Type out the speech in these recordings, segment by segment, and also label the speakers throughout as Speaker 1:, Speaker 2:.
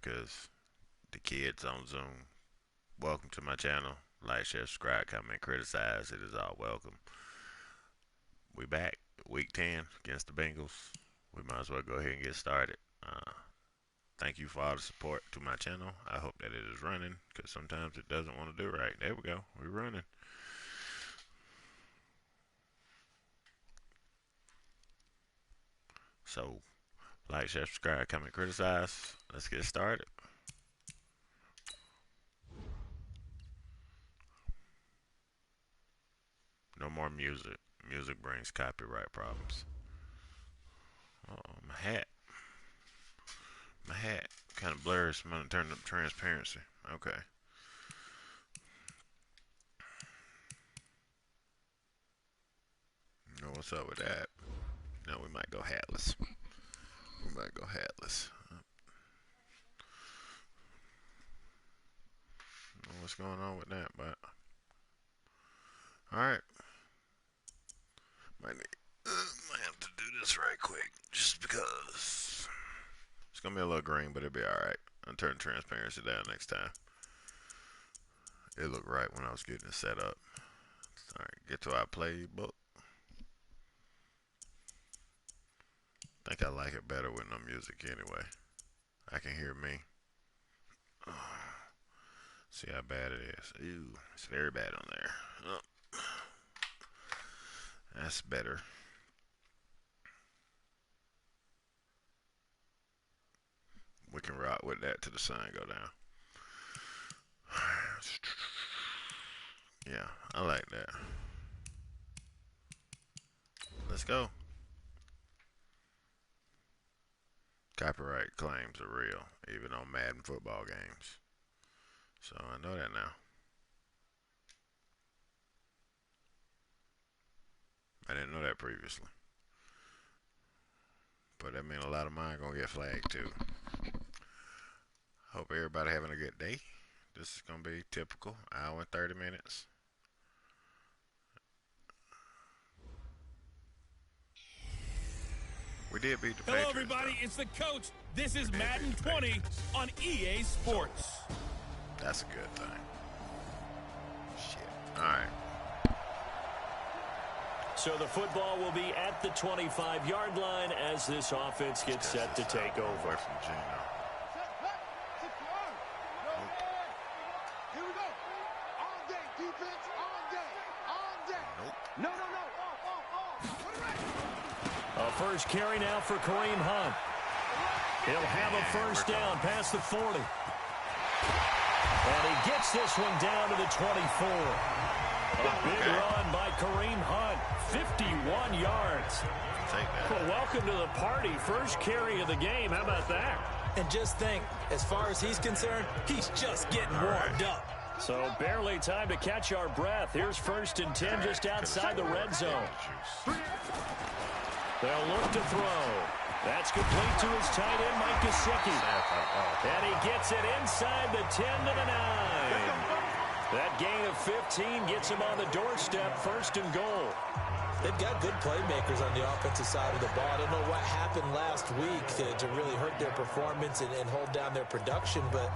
Speaker 1: because the kids on Zoom. Welcome to my channel. Like, share, subscribe, comment, criticize. It is all welcome. We back. Week 10 against the Bengals. We might as well go ahead and get started. Thank you for all the support to my channel. I hope that it is running, because sometimes it doesn't want to do right. There we go. We're running. So, like, share, subscribe, comment, criticize. Let's get started. No more music. Music brings copyright problems. Oh, my hat. My hat kind of blurs. I'm going to turn up transparency. Okay. You know what's up with that? No, we might go hatless. We might go hatless. I don't know what's going on with that, but alright. Might have to do this right quick, just because it's gonna be a little green, but it'll be alright. I'll turn transparency down next time. It looked right when I was getting it set up. Alright, get to our playbook. I think I like it better with no music anyway. I can hear me. See how bad it is. Ew, it's very bad on there. Oh. That's better. We can rock with that till the sun go down. Yeah, I like that. Let's go. Copyright claims are real, even on Madden football games. So I know that now. I didn't know that previously. But that means a lot of mine gonna get flagged too. Hope everybody having a good day. This is gonna be typical, hour and 30 minutes. We did beat the Patriots.
Speaker 2: Hello, everybody.
Speaker 1: Though.
Speaker 2: It's the coach. This is Madden 20 on EA Sports.
Speaker 1: That's a good thing. Shit. All right.
Speaker 3: So the football will be at the 25-yard line as this offense gets set to take over.
Speaker 1: From Gino.
Speaker 4: Here we go. All day defense. All day. All day.
Speaker 1: Nope.
Speaker 4: No.
Speaker 3: A first carry now for Kareem Hunt. He'll have a first down past the 40. And he gets this one down to the 24. A big run by Kareem Hunt. 51 yards.
Speaker 1: Take that.
Speaker 3: Well, welcome to the party. First carry of the game. How about that?
Speaker 5: And just think, as far as he's concerned, he's just getting warmed up.
Speaker 3: So barely time to catch our breath. Here's 1st and 10 just outside the red zone. They'll look to throw. That's complete to his tight end, Mike Gesicki. And he gets it inside the 10 to the 9. That gain of 15 gets him on the doorstep, 1st and goal.
Speaker 5: They've got good playmakers on the offensive side of the ball. I don't know what happened last week to really hurt their performance and hold down their production, but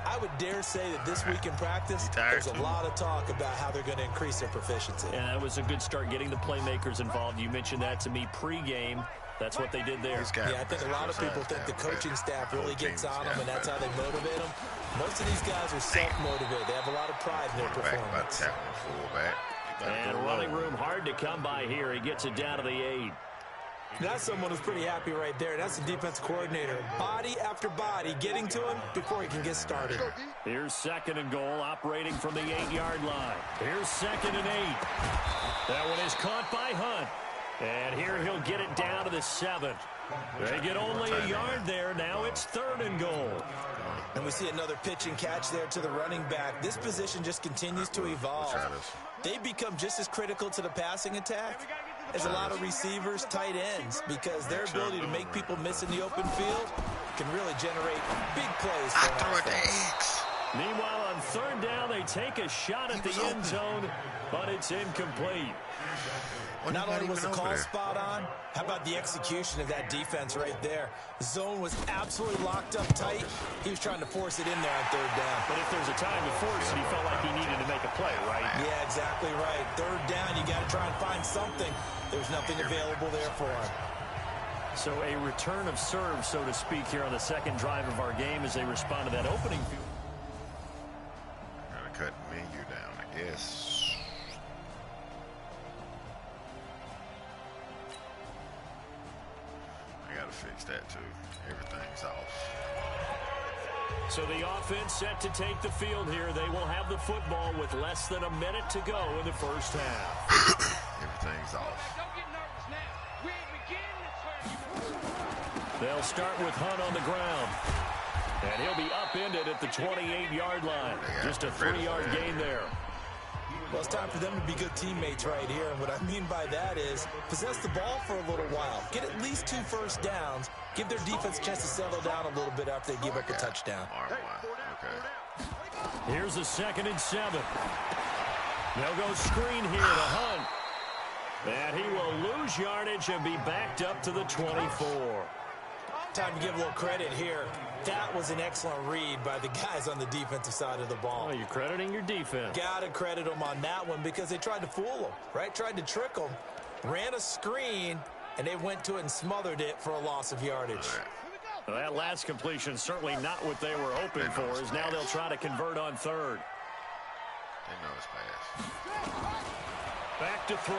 Speaker 5: I would dare say that this week in practice, there's a lot of talk about how they're going to increase their proficiency.
Speaker 3: And that was a good start getting the playmakers involved. You mentioned that to me pregame. That's what they did there.
Speaker 5: Yeah, I think a lot of people think the coaching staff really gets on them, and that's how they motivate them. Most of these guys are self-motivated. They have a lot of pride in their performance.
Speaker 3: And running room hard to come by here. He gets it down to the 8.
Speaker 5: That's someone who's pretty happy right there. That's the defense coordinator. Body after body getting to him before he can get started.
Speaker 3: Here's 2nd and goal, operating from the 8-yard line. Here's 2nd and 8. That one is caught by Hunt. And here he'll get it down to the 7. They get only a yard there. Now it's 3rd and goal.
Speaker 5: And we see another pitch and catch there to the running back. This position just continues to evolve. They become just as critical to the passing attack as a lot of receivers, tight ends, because their ability to make people miss in the open field can really generate big plays for an offense.
Speaker 3: Meanwhile, on third down, they take a shot at the end zone, but it's incomplete.
Speaker 5: Not only was the call spot on, how about the execution of that defense right there? The zone was absolutely locked up tight. He was trying to force it in there on third down.
Speaker 3: But if there's a time to force it, he felt like he needed to make a play, right?
Speaker 5: Yeah, exactly right. Third down, you got to try and find something. There's nothing available there for him.
Speaker 3: So a return of serve, so to speak, here on the second drive of our game as they respond to that opening field.
Speaker 1: Gotta cut the menu down, I guess. I gotta fix that too. Everything's off.
Speaker 3: So the offense set to take the field here. They will have the football with less than a minute to go in the first half.
Speaker 1: Everything's off.
Speaker 4: Don't get nervous now. We ain't beginning this.
Speaker 3: They'll start with Hunt on the ground. And he'll be upended at the 28-yard line. Just a 3-yard gain there.
Speaker 5: Well, it's time for them to be good teammates right here. And what I mean by that is possess the ball for a little while. Get at least 2 first downs. Give their defense a chance to settle down a little bit after they give up a touchdown.
Speaker 1: Okay.
Speaker 3: Here's a 2nd and 7. They'll go screen here to Hunt. And he will lose yardage and be backed up to the 24.
Speaker 5: Time to give a little credit here. That was an excellent read by the guys on the defensive side of the ball.
Speaker 3: Well, you're crediting your defense.
Speaker 5: Got to credit them on that one because they tried to fool them, right? Tried to trick them, ran a screen, and they went to it and smothered it for a loss of yardage.
Speaker 3: Well, that last completion certainly not what they were hoping for, as now they'll try to convert on third.
Speaker 1: They know it's fast.
Speaker 3: Back to throw.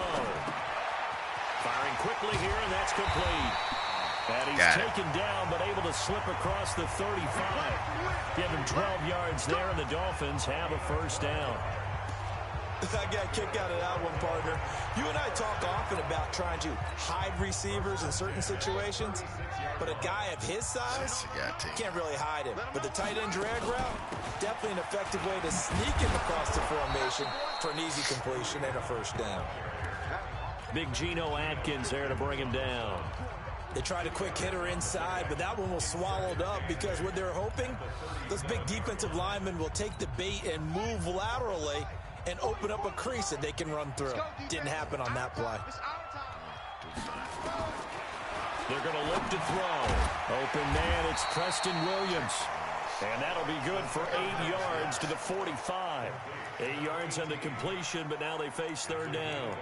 Speaker 3: Firing quickly here, and that's complete. And he's taken down, but able to slip across the 35. Give him 12 yards there, and the Dolphins have a first down.
Speaker 5: I got a kick out of that one, partner. You and I talk often about trying to hide receivers in certain situations, but a guy of his size can't really hide him. But the tight end drag route, definitely an effective way to sneak him across the formation for an easy completion and a first down.
Speaker 3: Big Geno Atkins there to bring him down.
Speaker 5: They tried a quick hitter inside, but that one was swallowed up because what they're hoping, those big defensive linemen will take the bait and move laterally and open up a crease that they can run through. Didn't happen on that play.
Speaker 3: They're going to look to throw. Open man, it's Preston Williams. And that'll be good for 8 yards to the 45. 8 yards on the completion, but now they face third down.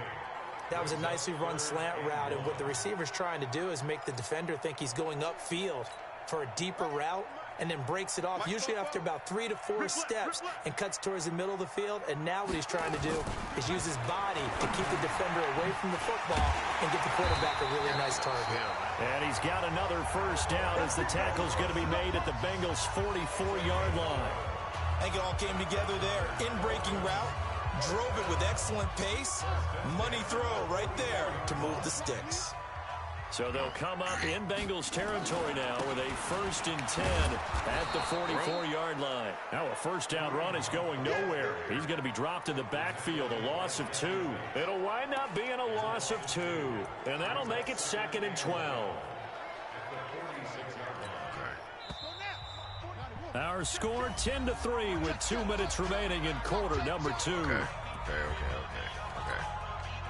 Speaker 5: That was a nicely run slant route, and what the receiver's trying to do is make the defender think he's going upfield for a deeper route and then breaks it off, usually after about 3 to 4 steps, and cuts towards the middle of the field. And now what he's trying to do is use his body to keep the defender away from the football and get the quarterback a really nice target.
Speaker 3: And he's got another first down as the tackle's going to be made at the Bengals' 44-yard line.
Speaker 5: I think it all came together there. In-breaking route. Drove it with excellent pace. Money throw right there to move the sticks.
Speaker 3: So they'll come up in Bengals territory now with a 1st and 10 at the 44-yard line. Now a first down run is going nowhere. He's going to be dropped in the backfield, a loss of 2. It'll wind up being a loss of 2. And that'll make it 2nd and 12. Our score 10-3 with 2 minutes remaining in quarter number 2.
Speaker 1: Okay.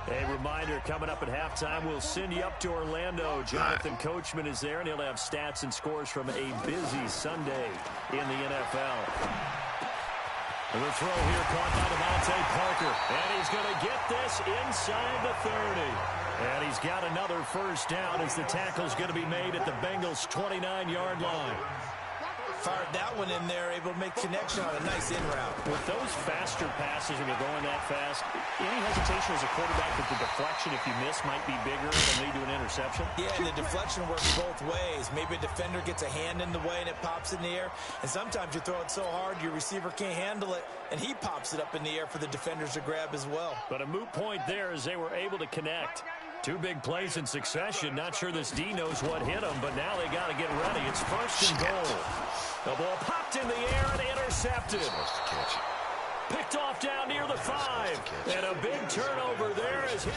Speaker 3: A reminder, coming up at halftime, we'll send you up to Orlando. Jonathan Coachman is there, and he'll have stats and scores from a busy Sunday in the NFL. The throw here caught by Devontae Parker, and he's going to get this inside the 30. And he's got another first down as the tackle's going to be made at the Bengals' 29-yard line.
Speaker 5: Fired that one in there, able to make connection on a nice in route.
Speaker 3: With those faster passes, when you're going that fast, any hesitation as a quarterback that the deflection, if you miss, might be bigger than lead to an interception?
Speaker 5: Yeah, and the deflection works both ways. Maybe a defender gets a hand in the way and it pops in the air. And sometimes you throw it so hard your receiver can't handle it, and he pops it up in the air for the defenders to grab as well.
Speaker 3: But a moot point there as they were able to connect. 2 big plays in succession. Not sure this D knows what hit him, but now they got to get ready. It's 1st and goal. The ball popped in the air and intercepted. Picked off down near the 5. And a big turnover there as his...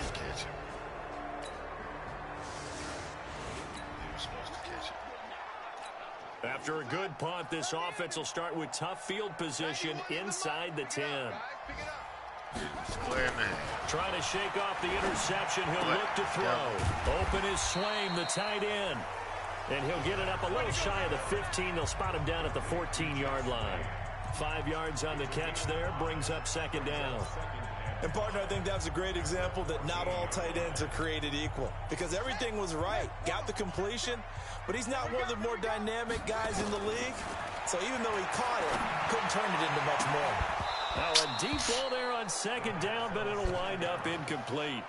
Speaker 3: After a good punt, this offense will start with tough field position inside the 10.
Speaker 1: Square in the hand.
Speaker 3: Trying to shake off the interception. He'll look to throw. Open is Swaim, the tight end. And he'll get it up a little shy of the 15. They'll spot him down at the 14-yard line. 5 yards on the catch there. Brings up second down.
Speaker 5: And, partner, I think that's a great example that not all tight ends are created equal. Because everything was right. Got the completion, but he's not one of the more dynamic guys in the league. So even though he caught it, couldn't turn it into much more.
Speaker 3: Now a deep ball there on second down, but it'll wind up incomplete.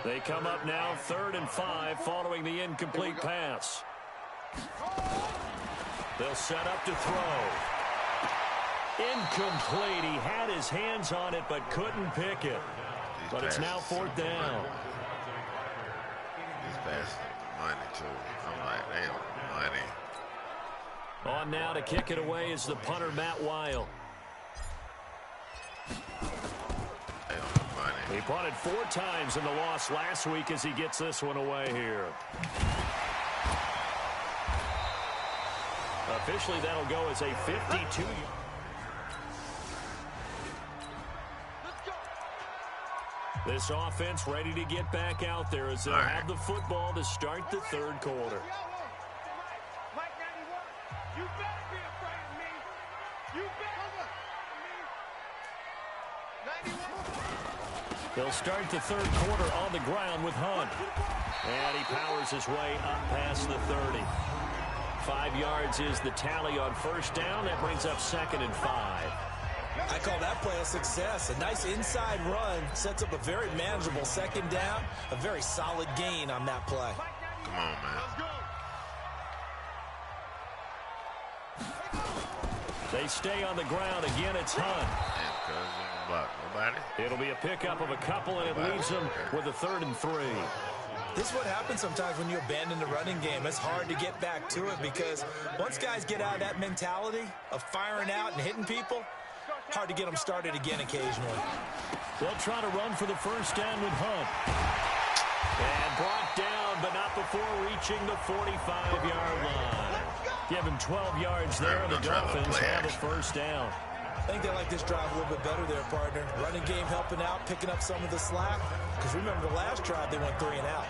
Speaker 3: They come up now 3rd and 5 following the incomplete pass. They'll set up to throw. Incomplete. He had his hands on it but couldn't pick it. But it's now 4th down.
Speaker 1: These passes money, too. I'm like, damn, money.
Speaker 3: On now to kick it away is the punter, Matt Weil. He punted 4 times in the loss last week as he gets this one away here. Officially, that'll go as a 52. This offense ready to get back out there as they'll have the football to start the 3rd quarter. They'll start the 3rd quarter on the ground with Hunt. And he powers his way up past the 30. 5 yards is the tally on 1st down. That brings up 2nd and 5.
Speaker 5: I call that play a success. A nice inside run sets up a very manageable 2nd down. A very solid gain on that play.
Speaker 1: Come on, man.
Speaker 3: They stay on the ground. Again, it's Hunt.
Speaker 1: Nobody.
Speaker 3: It'll be a pickup of a couple, and it leaves them with a 3rd and 3.
Speaker 5: This is what happens sometimes when you abandon the running game. It's hard to get back to it because once guys get out of that mentality of firing out and hitting people, hard to get them started again occasionally.
Speaker 3: They'll try to run for the 1st down with Hunt. And brought down, but not before reaching the 45-yard line. Give him 12 yards there, and the Dolphins have a 1st down.
Speaker 5: I think they like this drive a little bit better there, partner. Running game helping out, picking up some of the slack. Because remember the last drive, they went 3 and out.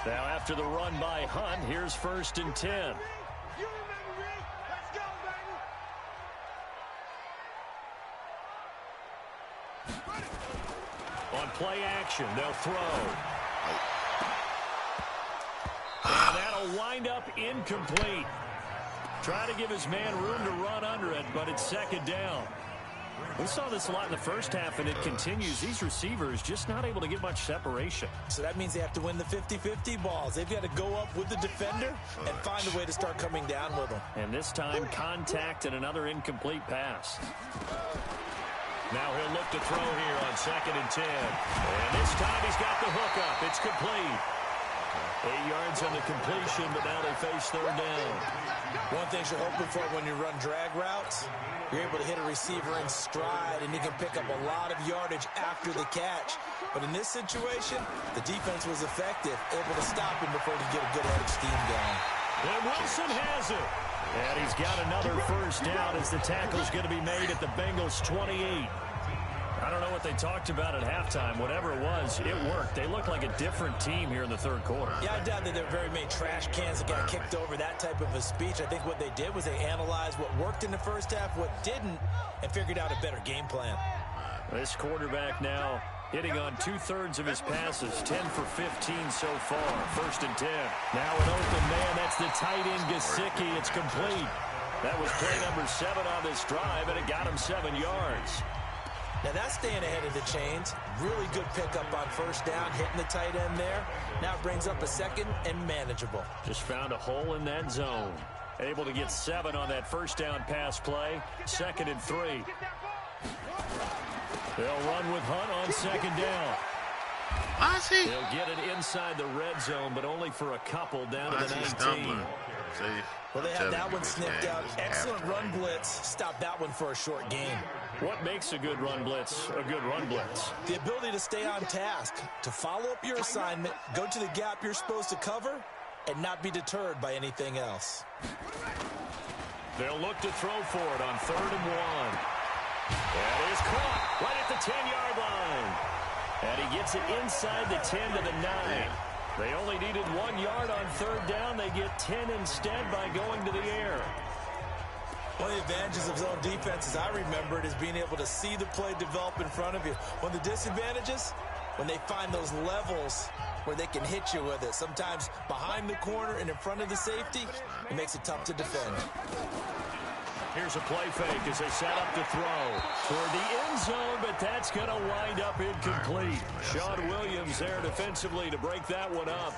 Speaker 3: Now after the run by Hunt, here's 1st and 10. On play action, they'll throw. And that'll wind up incomplete. Trying to give his man room to run under it, but it's 2nd down. We saw this a lot in the first half, and it continues. These receivers just not able to get much separation.
Speaker 5: So that means they have to win the 50-50 balls. They've got to go up with the defender and find a way to start coming down with them.
Speaker 3: And this time, contact and another incomplete pass. Now he'll look to throw here on 2nd and 10. And this time he's got the hook up. It's complete. 8 yards on the completion, but now they face 3rd down.
Speaker 5: One thing you're hoping for when you run drag routes, you're able to hit a receiver in stride, and you can pick up a lot of yardage after the catch. But in this situation, the defense was effective, able to stop him before he could get a good head of steam going.
Speaker 3: And Wilson has it. And he's got another 1st down as the tackle's going to be made at the Bengals' 28. I don't know what they talked about at halftime. Whatever it was, it worked. They look like a different team here in the 3rd quarter.
Speaker 5: Yeah, I doubt that there are very many trash cans that got kicked over, that type of a speech. I think what they did was they analyzed what worked in the first half, what didn't, and figured out a better game plan.
Speaker 3: This quarterback now hitting on 2/3 of his passes, 10 for 15 so far. 1st and 10. Now an open man, that's the tight end Gesicki. It's complete. That was play number 7 on this drive, and it got him 7 yards.
Speaker 5: Now that's staying ahead of the chains. Really good pickup on 1st down, hitting the tight end there. Now it brings up a 2nd and manageable.
Speaker 3: Just found a hole in that zone. Able to get 7 on that 1st down pass play. 2nd and 3. They'll run with Hunt on 2nd down. They'll get it inside the red zone, but only for a couple down to the 19.
Speaker 5: Well, they had that one snipped out. Excellent run blitz. Stopped that one for a short gain.
Speaker 3: What makes a good run blitz a good run blitz?
Speaker 5: The ability to stay on task, to follow up your assignment, go to the gap you're supposed to cover, and not be deterred by anything else.
Speaker 3: They'll look to throw for it on 3rd and 1. That is caught right at the 10-yard line. And he gets it inside the 10 to the 9. They only needed 1 yard on 3rd down. They get 10 instead by going to the air.
Speaker 5: One of the advantages of zone defense, as I remember it, is being able to see the play develop in front of you. One of the disadvantages, when they find those levels where they can hit you with it. Sometimes behind the corner and in front of the safety, it makes it tough to defend.
Speaker 3: Here's a play fake as they set up to throw toward the end zone, but that's going to wind up incomplete. Sean Williams there defensively to break that one up.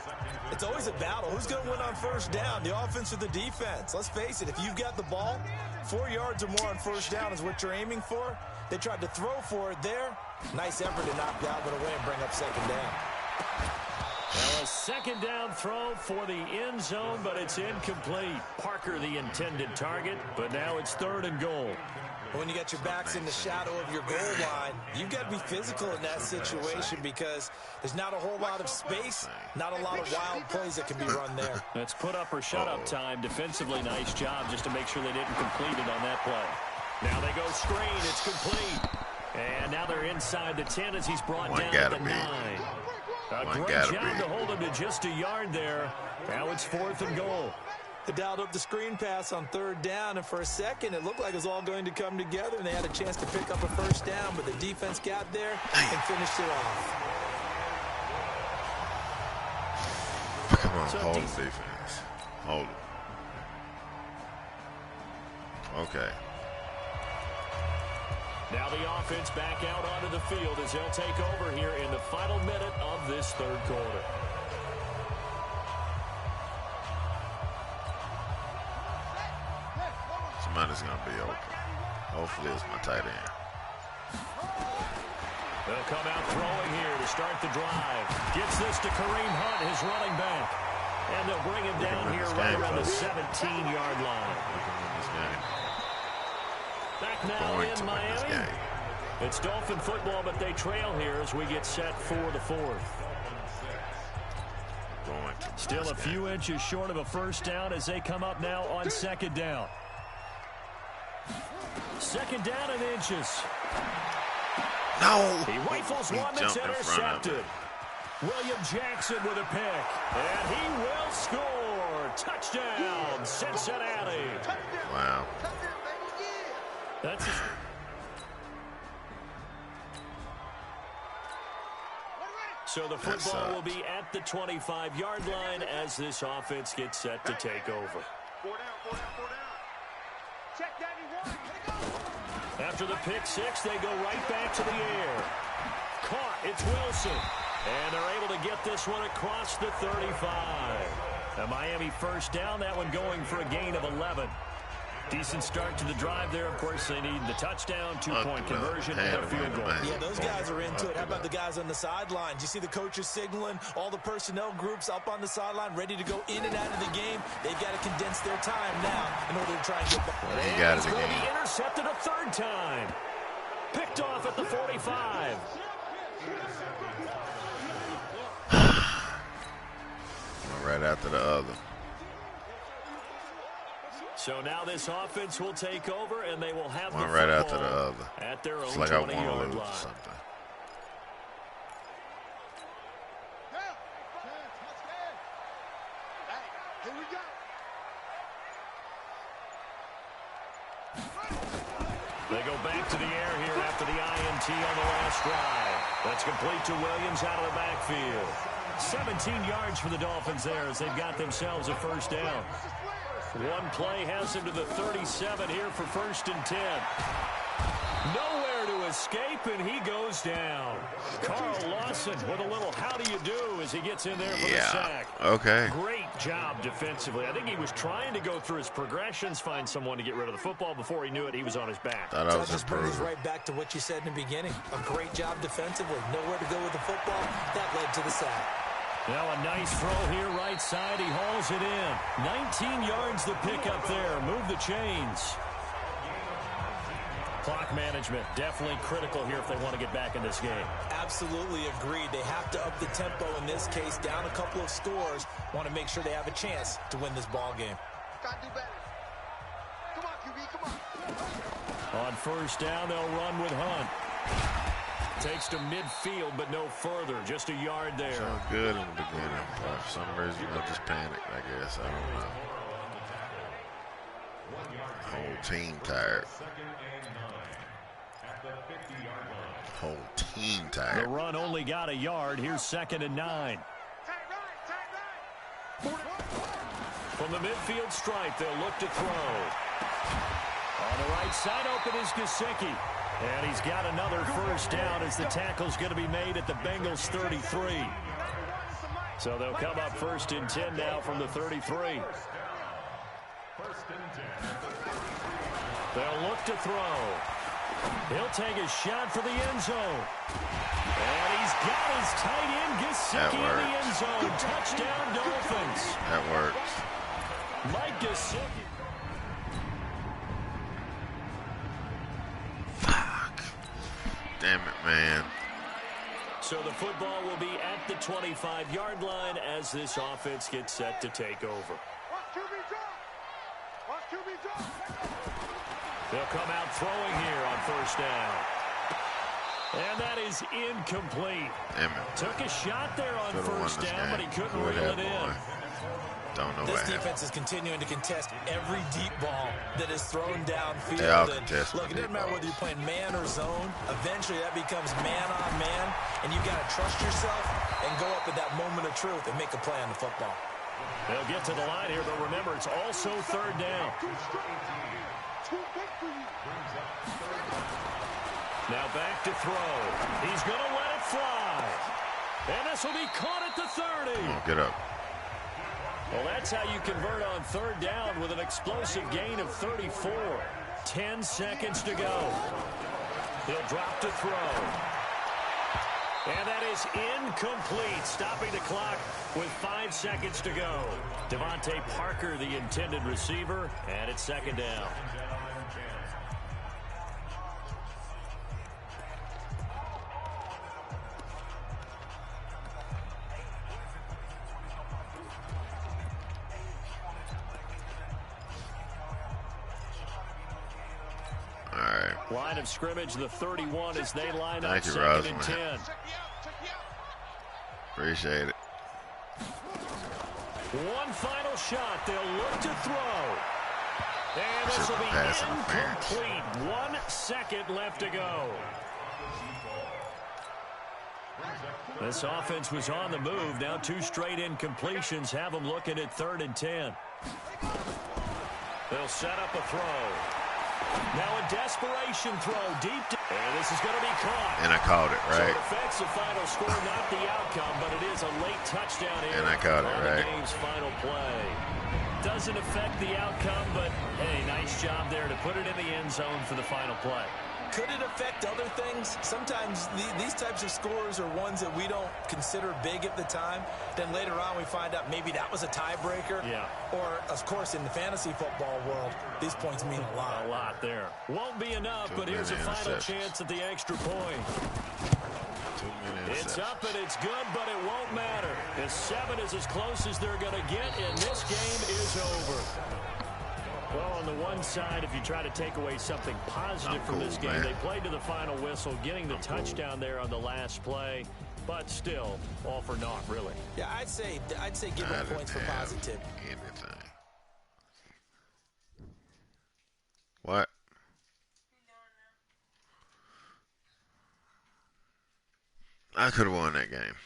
Speaker 5: It's always a battle. Who's going to win on 1st down, the offense or the defense? Let's face it, if you've got the ball, 4 yards or more on 1st down is what you're aiming for. They tried to throw for it there. Nice effort to knock that one away and bring up 2nd down.
Speaker 3: Now a 2nd down throw for the end zone, but it's incomplete. Parker the intended target, but now it's 3rd and goal.
Speaker 5: When you got your backs in the shadow of your goal line, you've got to be physical in that situation because there's not a whole lot of space, not a lot of wild plays that can be run there.
Speaker 3: That's put up or shut up time. Defensively, nice job just to make sure they didn't complete it on that play. Now they go screen. It's complete. And now they're inside the 10 as he's brought down at the 9. A great job to hold him to just a yard there. Now it's 4th and goal.
Speaker 5: They dialed up the screen pass on 3rd down, and for a second it looked like it was all going to come together, and they had a chance to pick up a 1st down, but the defense got there and finished it off.
Speaker 1: Come on, hold the defense. Hold it. Okay.
Speaker 3: Now the offense back out onto the field as they'll take over here in the final minute of this 3rd quarter.
Speaker 1: Somebody's going to be open. Hopefully it's my tight end.
Speaker 3: They'll come out throwing here to start the drive. Gets this to Kareem Hunt, his running back. And they'll bring him down here right around the 17-yard line. Back now in Miami. It's Dolphin football, but they trail here as we get set for the 4th. Still a few inches short of a 1st down as they come up now on 2nd down. 2nd down and inches.
Speaker 1: No.
Speaker 3: He rifles one that's intercepted. William Jackson with a pick. And he will score. Touchdown, Cincinnati.
Speaker 1: Wow.
Speaker 3: That's so the football will be at the 25-yard line as this offense gets set to take over.
Speaker 4: 4 down. Check that, he won.
Speaker 3: After the pick 6, they go right back to the air. Caught, it's Wilson. And they're able to get this one across the 35. A Miami 1st down, that one going for a gain of 11. Decent start to the drive there. Of course, they need the touchdown, 2-point conversion, and a field goal.
Speaker 5: Yeah, those guys are into it. How about the guys on the sidelines? You see the coaches signaling, all the personnel groups up on the sideline, ready to go in and out of the game. They've got to condense their time now in order to try and get back.
Speaker 1: Well, he got it again.
Speaker 3: He intercepted a 3rd time. Picked off at the 45.
Speaker 1: Right after the other.
Speaker 3: So now this offense will take over, and they will have
Speaker 1: one
Speaker 3: the
Speaker 1: right after the
Speaker 3: football
Speaker 1: other.
Speaker 3: at their own
Speaker 1: It's like I want to
Speaker 3: 20-yard
Speaker 1: lose
Speaker 3: line.
Speaker 1: or something.
Speaker 4: Here we go.
Speaker 3: They go back to the air here after the INT on the last drive. That's complete to Williams out of the backfield. 17 yards for the Dolphins there as they've got themselves a 1st down. One play has him to the 37 here for 1st and 10. Nowhere to escape, and he goes down. Carl Lawson with a little how do you do as he gets in there for the sack.
Speaker 1: Okay.
Speaker 3: Great job defensively. I think he was trying to go through his progressions, find someone to get rid of the football. Before he knew it, he was on his back.
Speaker 1: Thought I was
Speaker 5: just brings
Speaker 1: improving.
Speaker 5: right back to what you said in the beginning. A great job defensively. Nowhere to go with the football. That led to the sack.
Speaker 3: Now a nice throw here right side. He hauls it in. 19 yards the pick up there. Move the chains. Clock management, definitely critical here if they want to get back in this game.
Speaker 5: Absolutely agreed. They have to up the tempo in this case, down a couple of scores. Want to make sure they have a chance to win this ball game.
Speaker 4: Gotta do better. Come on, QB, come on.
Speaker 3: On first down, they'll run with Hunt. Takes to midfield, but no further. Just a yard there.
Speaker 1: So good in the beginning, but for some reason I just panicked, I guess. I don't know. Whole team tired. Whole team tired.
Speaker 3: The run only got a yard. Here's 2nd and 9. From the midfield stripe, they'll look to throw. On the right side, open is Gesicki. And he's got another first down as the tackle's going to be made at the Bengals 33. So they'll come up 1st and 10 now from the 33. They'll look to throw. He'll take a shot for the end zone. And he's got his tight end Gesicki in the end zone. Touchdown, Dolphins.
Speaker 1: That works.
Speaker 3: Mike Gesicki.
Speaker 1: Fuck. Damn it, man.
Speaker 3: So the football will be at the 25-yard line as this offense gets set to take over. They'll come out throwing here on first down. And that is incomplete.
Speaker 1: Damn it.
Speaker 3: Took a shot there on first down, but he couldn't
Speaker 1: Who
Speaker 3: reel it in.
Speaker 1: Don't know
Speaker 5: This
Speaker 1: what
Speaker 5: defense is continuing to contest every deep ball that is thrown downfield.
Speaker 1: They all
Speaker 5: And
Speaker 1: contest
Speaker 5: look, it doesn't matter whether you're playing man or zone. Eventually, that becomes man on man, and you got to trust yourself and go up at that moment of truth and make a play on the football.
Speaker 3: They'll get to the line here, but remember, it's also 3rd down. Now back to throw. He's going to let it fly. And this will be caught at the 30.
Speaker 1: Oh, get up.
Speaker 3: Well, that's how you convert on 3rd down with an explosive gain of 34. 10 seconds to go. He'll drop to throw. And that is incomplete, stopping the clock with 5 seconds to go. Devontae Parker, the intended receiver, and it's 2nd down. Line of scrimmage, the 31 as they line up. 2nd and 10.
Speaker 1: Appreciate it.
Speaker 3: One final shot. They'll look to throw. And this will be incomplete. 1 second left to go. This offense was on the move. Now 2 straight incompletions have them looking at 3rd and 10. They'll set up a throw. Now a desperation throw deep. And this is going to be caught.
Speaker 1: And I caught it, right?
Speaker 3: So it affects the final score, not the outcome, but it is a late touchdown here.
Speaker 1: And I caught it, right?
Speaker 3: The game's final play. Doesn't affect the outcome, but hey, nice job there to put it in the end zone for the final play.
Speaker 5: Could it affect other things? Sometimes these types of scores are ones that we don't consider big at the time. Then later on we find out maybe that was a tiebreaker.
Speaker 3: Yeah.
Speaker 5: Or, of course, in the fantasy football world, these points mean a lot.
Speaker 3: A lot there. Won't be enough, but here's a final chance at the extra point. It's up and it's good, but it won't matter. The 7 is as close as they're going to get, and this game is over. Well, on the one side, if you try to take away something positive from this game, they played to the final whistle, getting the touchdown there on the last play, but still, all for naught, really.
Speaker 5: Yeah, I'd say give them points for positive.
Speaker 1: Anything. What? I could have won that game.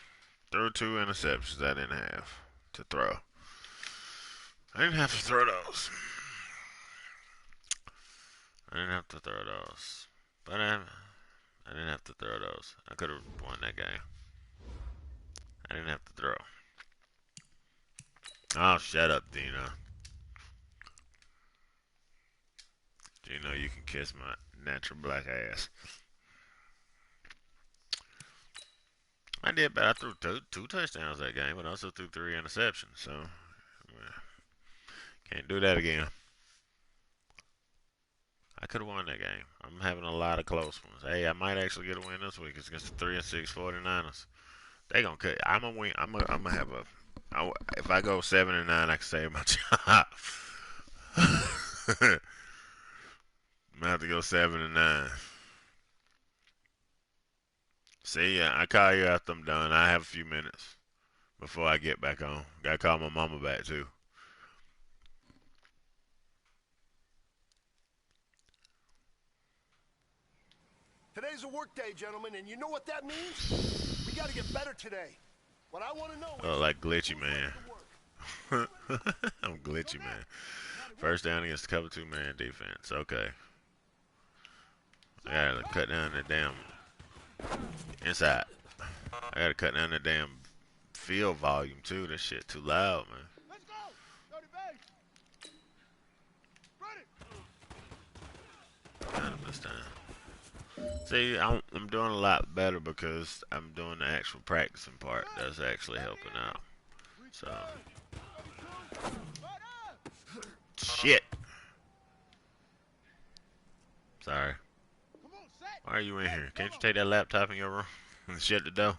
Speaker 1: Threw 2 interceptions I didn't have to throw. I didn't have to throw those. I didn't have to throw those. But I didn't have to throw those. I could have won that game. I didn't have to throw. Oh, shut up, Dino. Dino, you can kiss my natural black ass. I did, but I threw two touchdowns that game, but I also threw 3 interceptions. So, can't do that again. I could have won that game. I'm having a lot of close ones. Hey, I might actually get a win this week. It's against the 3-6 49ers. They gonna cut. I'm gonna win. I'm gonna have a. If I go 7-9, I can save my job. I'm gonna have to go 7-9. See, I call you after I'm done. I have a few minutes before I get back on. Gotta call my mama back too.
Speaker 6: Today's a work day, gentlemen, and you know what that means? We got to get better today. What I want to know
Speaker 1: Oh,
Speaker 6: is
Speaker 1: like glitchy man. I'm glitchy man. First down against the cover 2 man defense. Okay. I gotta cut down the damn inside. I gotta cut down the damn field volume too. This shit too loud, man.
Speaker 6: let's go. Dirty base. Ready.
Speaker 1: Got him this time. See, I'm doing a lot better because I'm doing the actual practicing part. That's actually helping out. So, shit. Sorry. Why are you in here? Can't you take that laptop in your room and shut the door?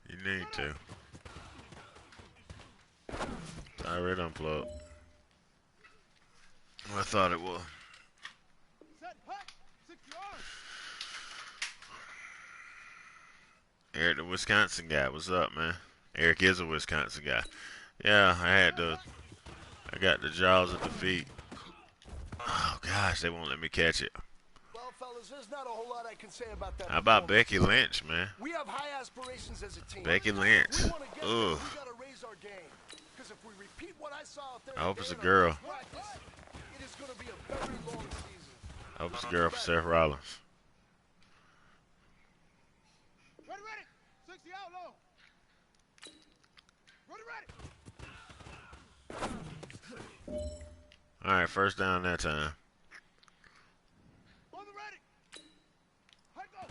Speaker 1: You need to. It's already unplugged. I thought it was. Eric, the Wisconsin guy. What's up, man? Eric is a Wisconsin guy. Yeah, I got the jaws of defeat. Oh gosh, they won't let me catch it.
Speaker 6: Well, fellas, there's not a whole lot I can say about that.
Speaker 1: How about Becky Lynch, man?
Speaker 6: We have high aspirations as a team.
Speaker 1: Becky Lynch.
Speaker 6: We want to get there,
Speaker 1: Ugh.
Speaker 6: we got to raise our game. Because if we repeat what I saw out there
Speaker 1: I hope it's a
Speaker 6: today in our
Speaker 1: girl.
Speaker 6: next practice, it is going to be a very long season.
Speaker 1: I hope it's a girl for Seth Rollins.
Speaker 6: Ready, ready. 60 out low. Ready, ready.
Speaker 1: All right, first down that time.
Speaker 6: On the ready. High go.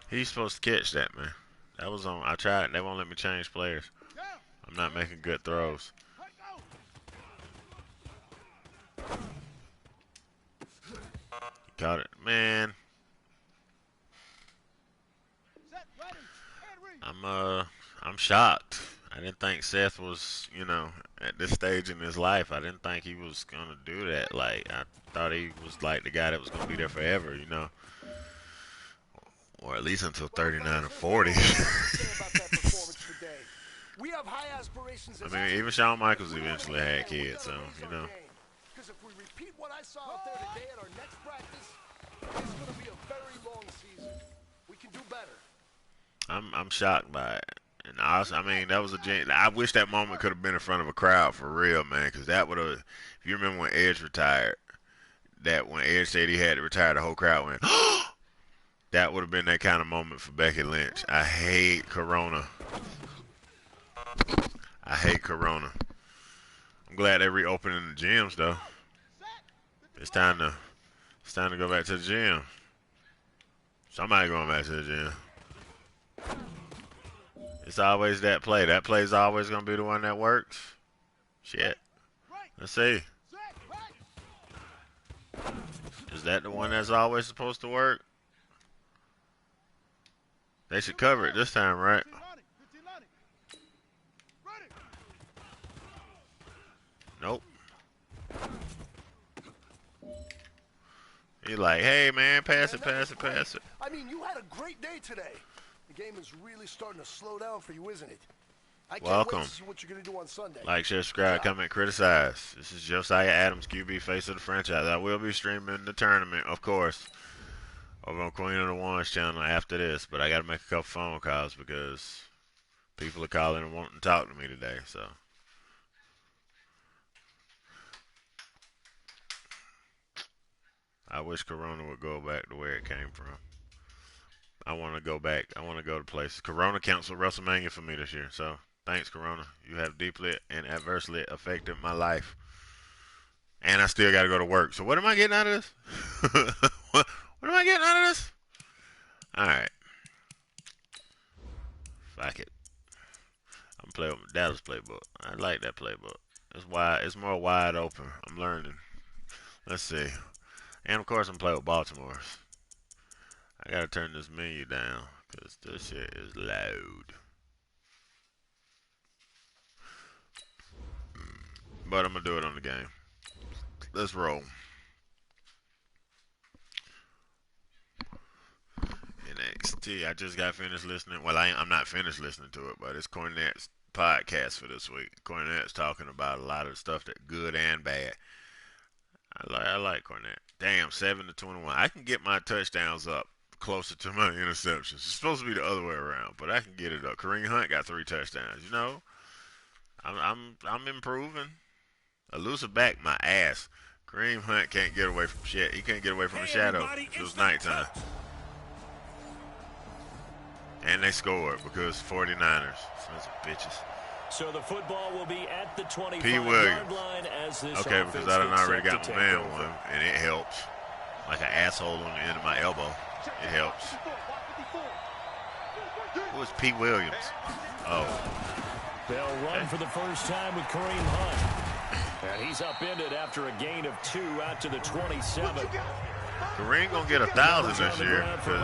Speaker 1: He's supposed to catch that, man. That was on. I tried. They won't let me change players. I'm not making good throws. He caught it, man. I'm shocked. I didn't think Seth was, at this stage in his life, I didn't think he was gonna do that. Like, I thought he was like the guy that was gonna be there forever, or at least until 39 or 40.
Speaker 6: We have high aspirations.
Speaker 1: I mean, even Shawn Michaels eventually had kids, so
Speaker 6: Because if we repeat what I saw out there today at our next practice, it's going to be a very long season. We can do better.
Speaker 1: I'm shocked by it. And I mean, that was I wish that moment could have been in front of a crowd for real, man, because that would have. If you remember when Edge retired, that when Edge said he had to retire, the whole crowd went. That would have been that kind of moment for Becky Lynch. I hate Corona. I hate Corona. I'm glad they're reopening the gyms though. It's time to go back to the gym. Somebody going back to the gym. It's always that play. That play's always gonna be the one that works. Shit. Let's see. Is that the one that's always supposed to work? They should cover it this time, right? Nope. He's like, hey, man, pass it.
Speaker 6: I mean, you had a great day today. The game is really starting to slow down for you, isn't it? I can't wait to see what you're going to do on Sunday.
Speaker 1: Like, share, subscribe, comment, criticize. This is Josiah Adams, QB, face of the franchise. I will be streaming the tournament, of course, over on Queen of the Ones channel after this. But I got to make a couple phone calls because people are calling and wanting to talk to me today. So I wish Corona would go back to where it came from. I want to go back. I want to go to places. Corona canceled WrestleMania for me this year. So thanks, Corona. You have deeply and adversely affected my life. And I still got to go to work. So what am I getting out of this? what am I getting out of this? All right. Fuck it. I'm playing with Dallas playbook. I like that playbook. It's wide. It's more wide open. I'm learning. Let's see. And of course, I'm playing with Baltimore's. I gotta turn this menu down because this shit is loud. But I'm gonna do it on the game. Let's roll. NXT. I just got finished listening. Well, I'm not finished listening to it, but it's Cornette's podcast for this week. Cornette's talking about a lot of stuff that good and bad. I like Cornette. Damn, 7-21. I can get my touchdowns up closer to my interceptions. It's supposed to be the other way around, but I can get it up. Kareem Hunt got 3 touchdowns. You know, I'm improving. Elusive back my ass. Kareem Hunt can't get away from shit. He can't get away from the shadow. It was nighttime. And they scored because 49ers. Sons of bitches.
Speaker 3: So the football will be at the 25-yard
Speaker 1: P. Williams.
Speaker 3: line as this
Speaker 1: Okay, because I done already got my man one, and it helps. Like an asshole on the end of my elbow. It helps. Who is P. Williams? Oh.
Speaker 3: They'll run for the first time with Kareem Hunt. And he's upended after a gain of 2 out to the 27.
Speaker 1: Kareem gonna get 1,000 this year because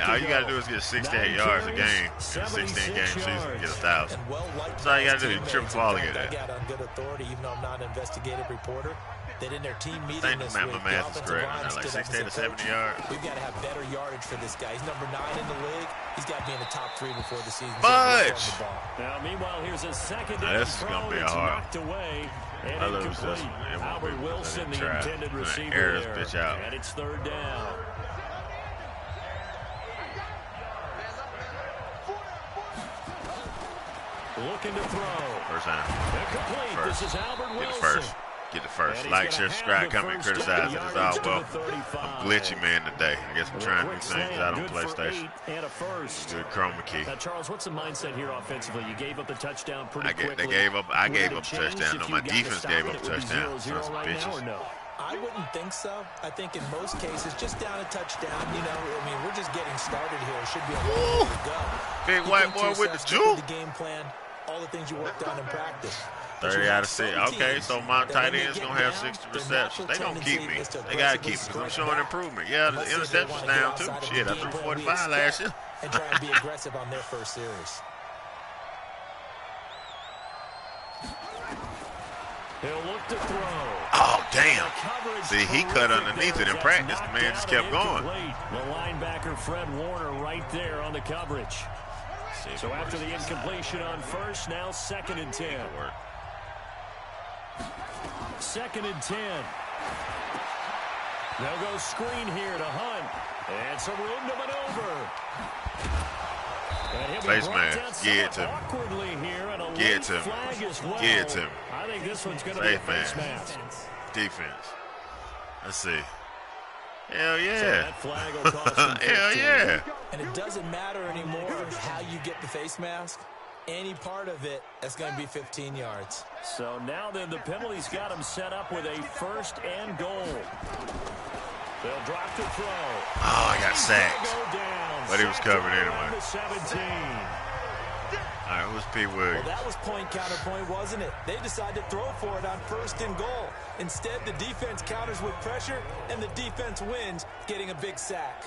Speaker 1: all you gotta do is get 68 yards a game. In a 16-game season, get 1,000. That's all you gotta do. You triple ball to get that.
Speaker 5: Got on good authority, even though I'm not an investigative reporter. That in their team meeting
Speaker 1: I think
Speaker 5: this
Speaker 1: my
Speaker 5: week,
Speaker 1: math is correct. Like 68 to 70 yards.
Speaker 5: We've got to have better yardage for this guy. He's number 9 in the league. He's got to be in the top 3 before the season.
Speaker 1: Fudge!
Speaker 3: Now, meanwhile, here's a second
Speaker 1: down this is gonna be a hard.
Speaker 3: knocked away and
Speaker 1: I lose this
Speaker 3: incomplete.
Speaker 1: one. It won't
Speaker 3: Albert
Speaker 1: be
Speaker 3: Wilson, the
Speaker 1: try.
Speaker 3: intended receiver
Speaker 1: Air this
Speaker 3: there.
Speaker 1: bitch out.
Speaker 3: And it's 3rd down. Looking to throw.
Speaker 1: First down.
Speaker 3: Incomplete.
Speaker 1: First.
Speaker 3: This is Albert
Speaker 1: Get
Speaker 3: Wilson.
Speaker 1: the first. Get the first. Like, share, subscribe, comment, criticize. It is all well. I'm glitchy, man, today. I guess I'm trying new things out on PlayStation.
Speaker 3: And a first.
Speaker 1: Good chroma key.
Speaker 3: Now, Charles, what's the mindset here offensively? You gave up the touchdown pretty quickly.
Speaker 1: I gave up a touchdown. No, my defense gave up a touchdown. Sons of bitches.
Speaker 3: No?
Speaker 5: I wouldn't think so. I think in most cases, just down a touchdown, you know, I mean, we're just getting started here. It should be a long way to go.
Speaker 1: Big white boy with the juke.
Speaker 5: The game plan, all the things you worked on in practice.
Speaker 1: 30 out of 6. Okay, so my tight end's going to have 60 receptions. They going to keep me. They got to keep me because I'm showing improvement. Yeah, the interceptions down too. Shit, I threw 45 last year.
Speaker 5: And try and be aggressive on their first series.
Speaker 3: He'll look to throw.
Speaker 1: Oh, damn. See, he cut underneath it in practice. The man just kept going.
Speaker 3: The linebacker, Fred Warner, right there on the coverage. So after the incompletion on first, now 2nd and 10. 2nd and 10. They'll go screen here to Hunt. And some room to maneuver.
Speaker 1: Face mask. Get it to him. Get it to him. Get it to him.
Speaker 3: I think this one's going to be a face mask.
Speaker 1: Defense. Let's see. Hell yeah.
Speaker 3: So that flag will cost them 15.
Speaker 1: Hell yeah.
Speaker 5: And it doesn't matter anymore how you get the face mask. Any part of it, that's going to be 15 yards.
Speaker 3: So now then, the penalty's got them set up with a 1st and goal. They'll drop to throw.
Speaker 1: Oh, I got sacked. But he was covered anyway.
Speaker 3: 17.
Speaker 1: All right, who's P. Williams?
Speaker 5: Well, that was point counterpoint, wasn't it? They decided to throw for it on 1st and goal. Instead, the defense counters with pressure, and the defense wins, getting a big sack.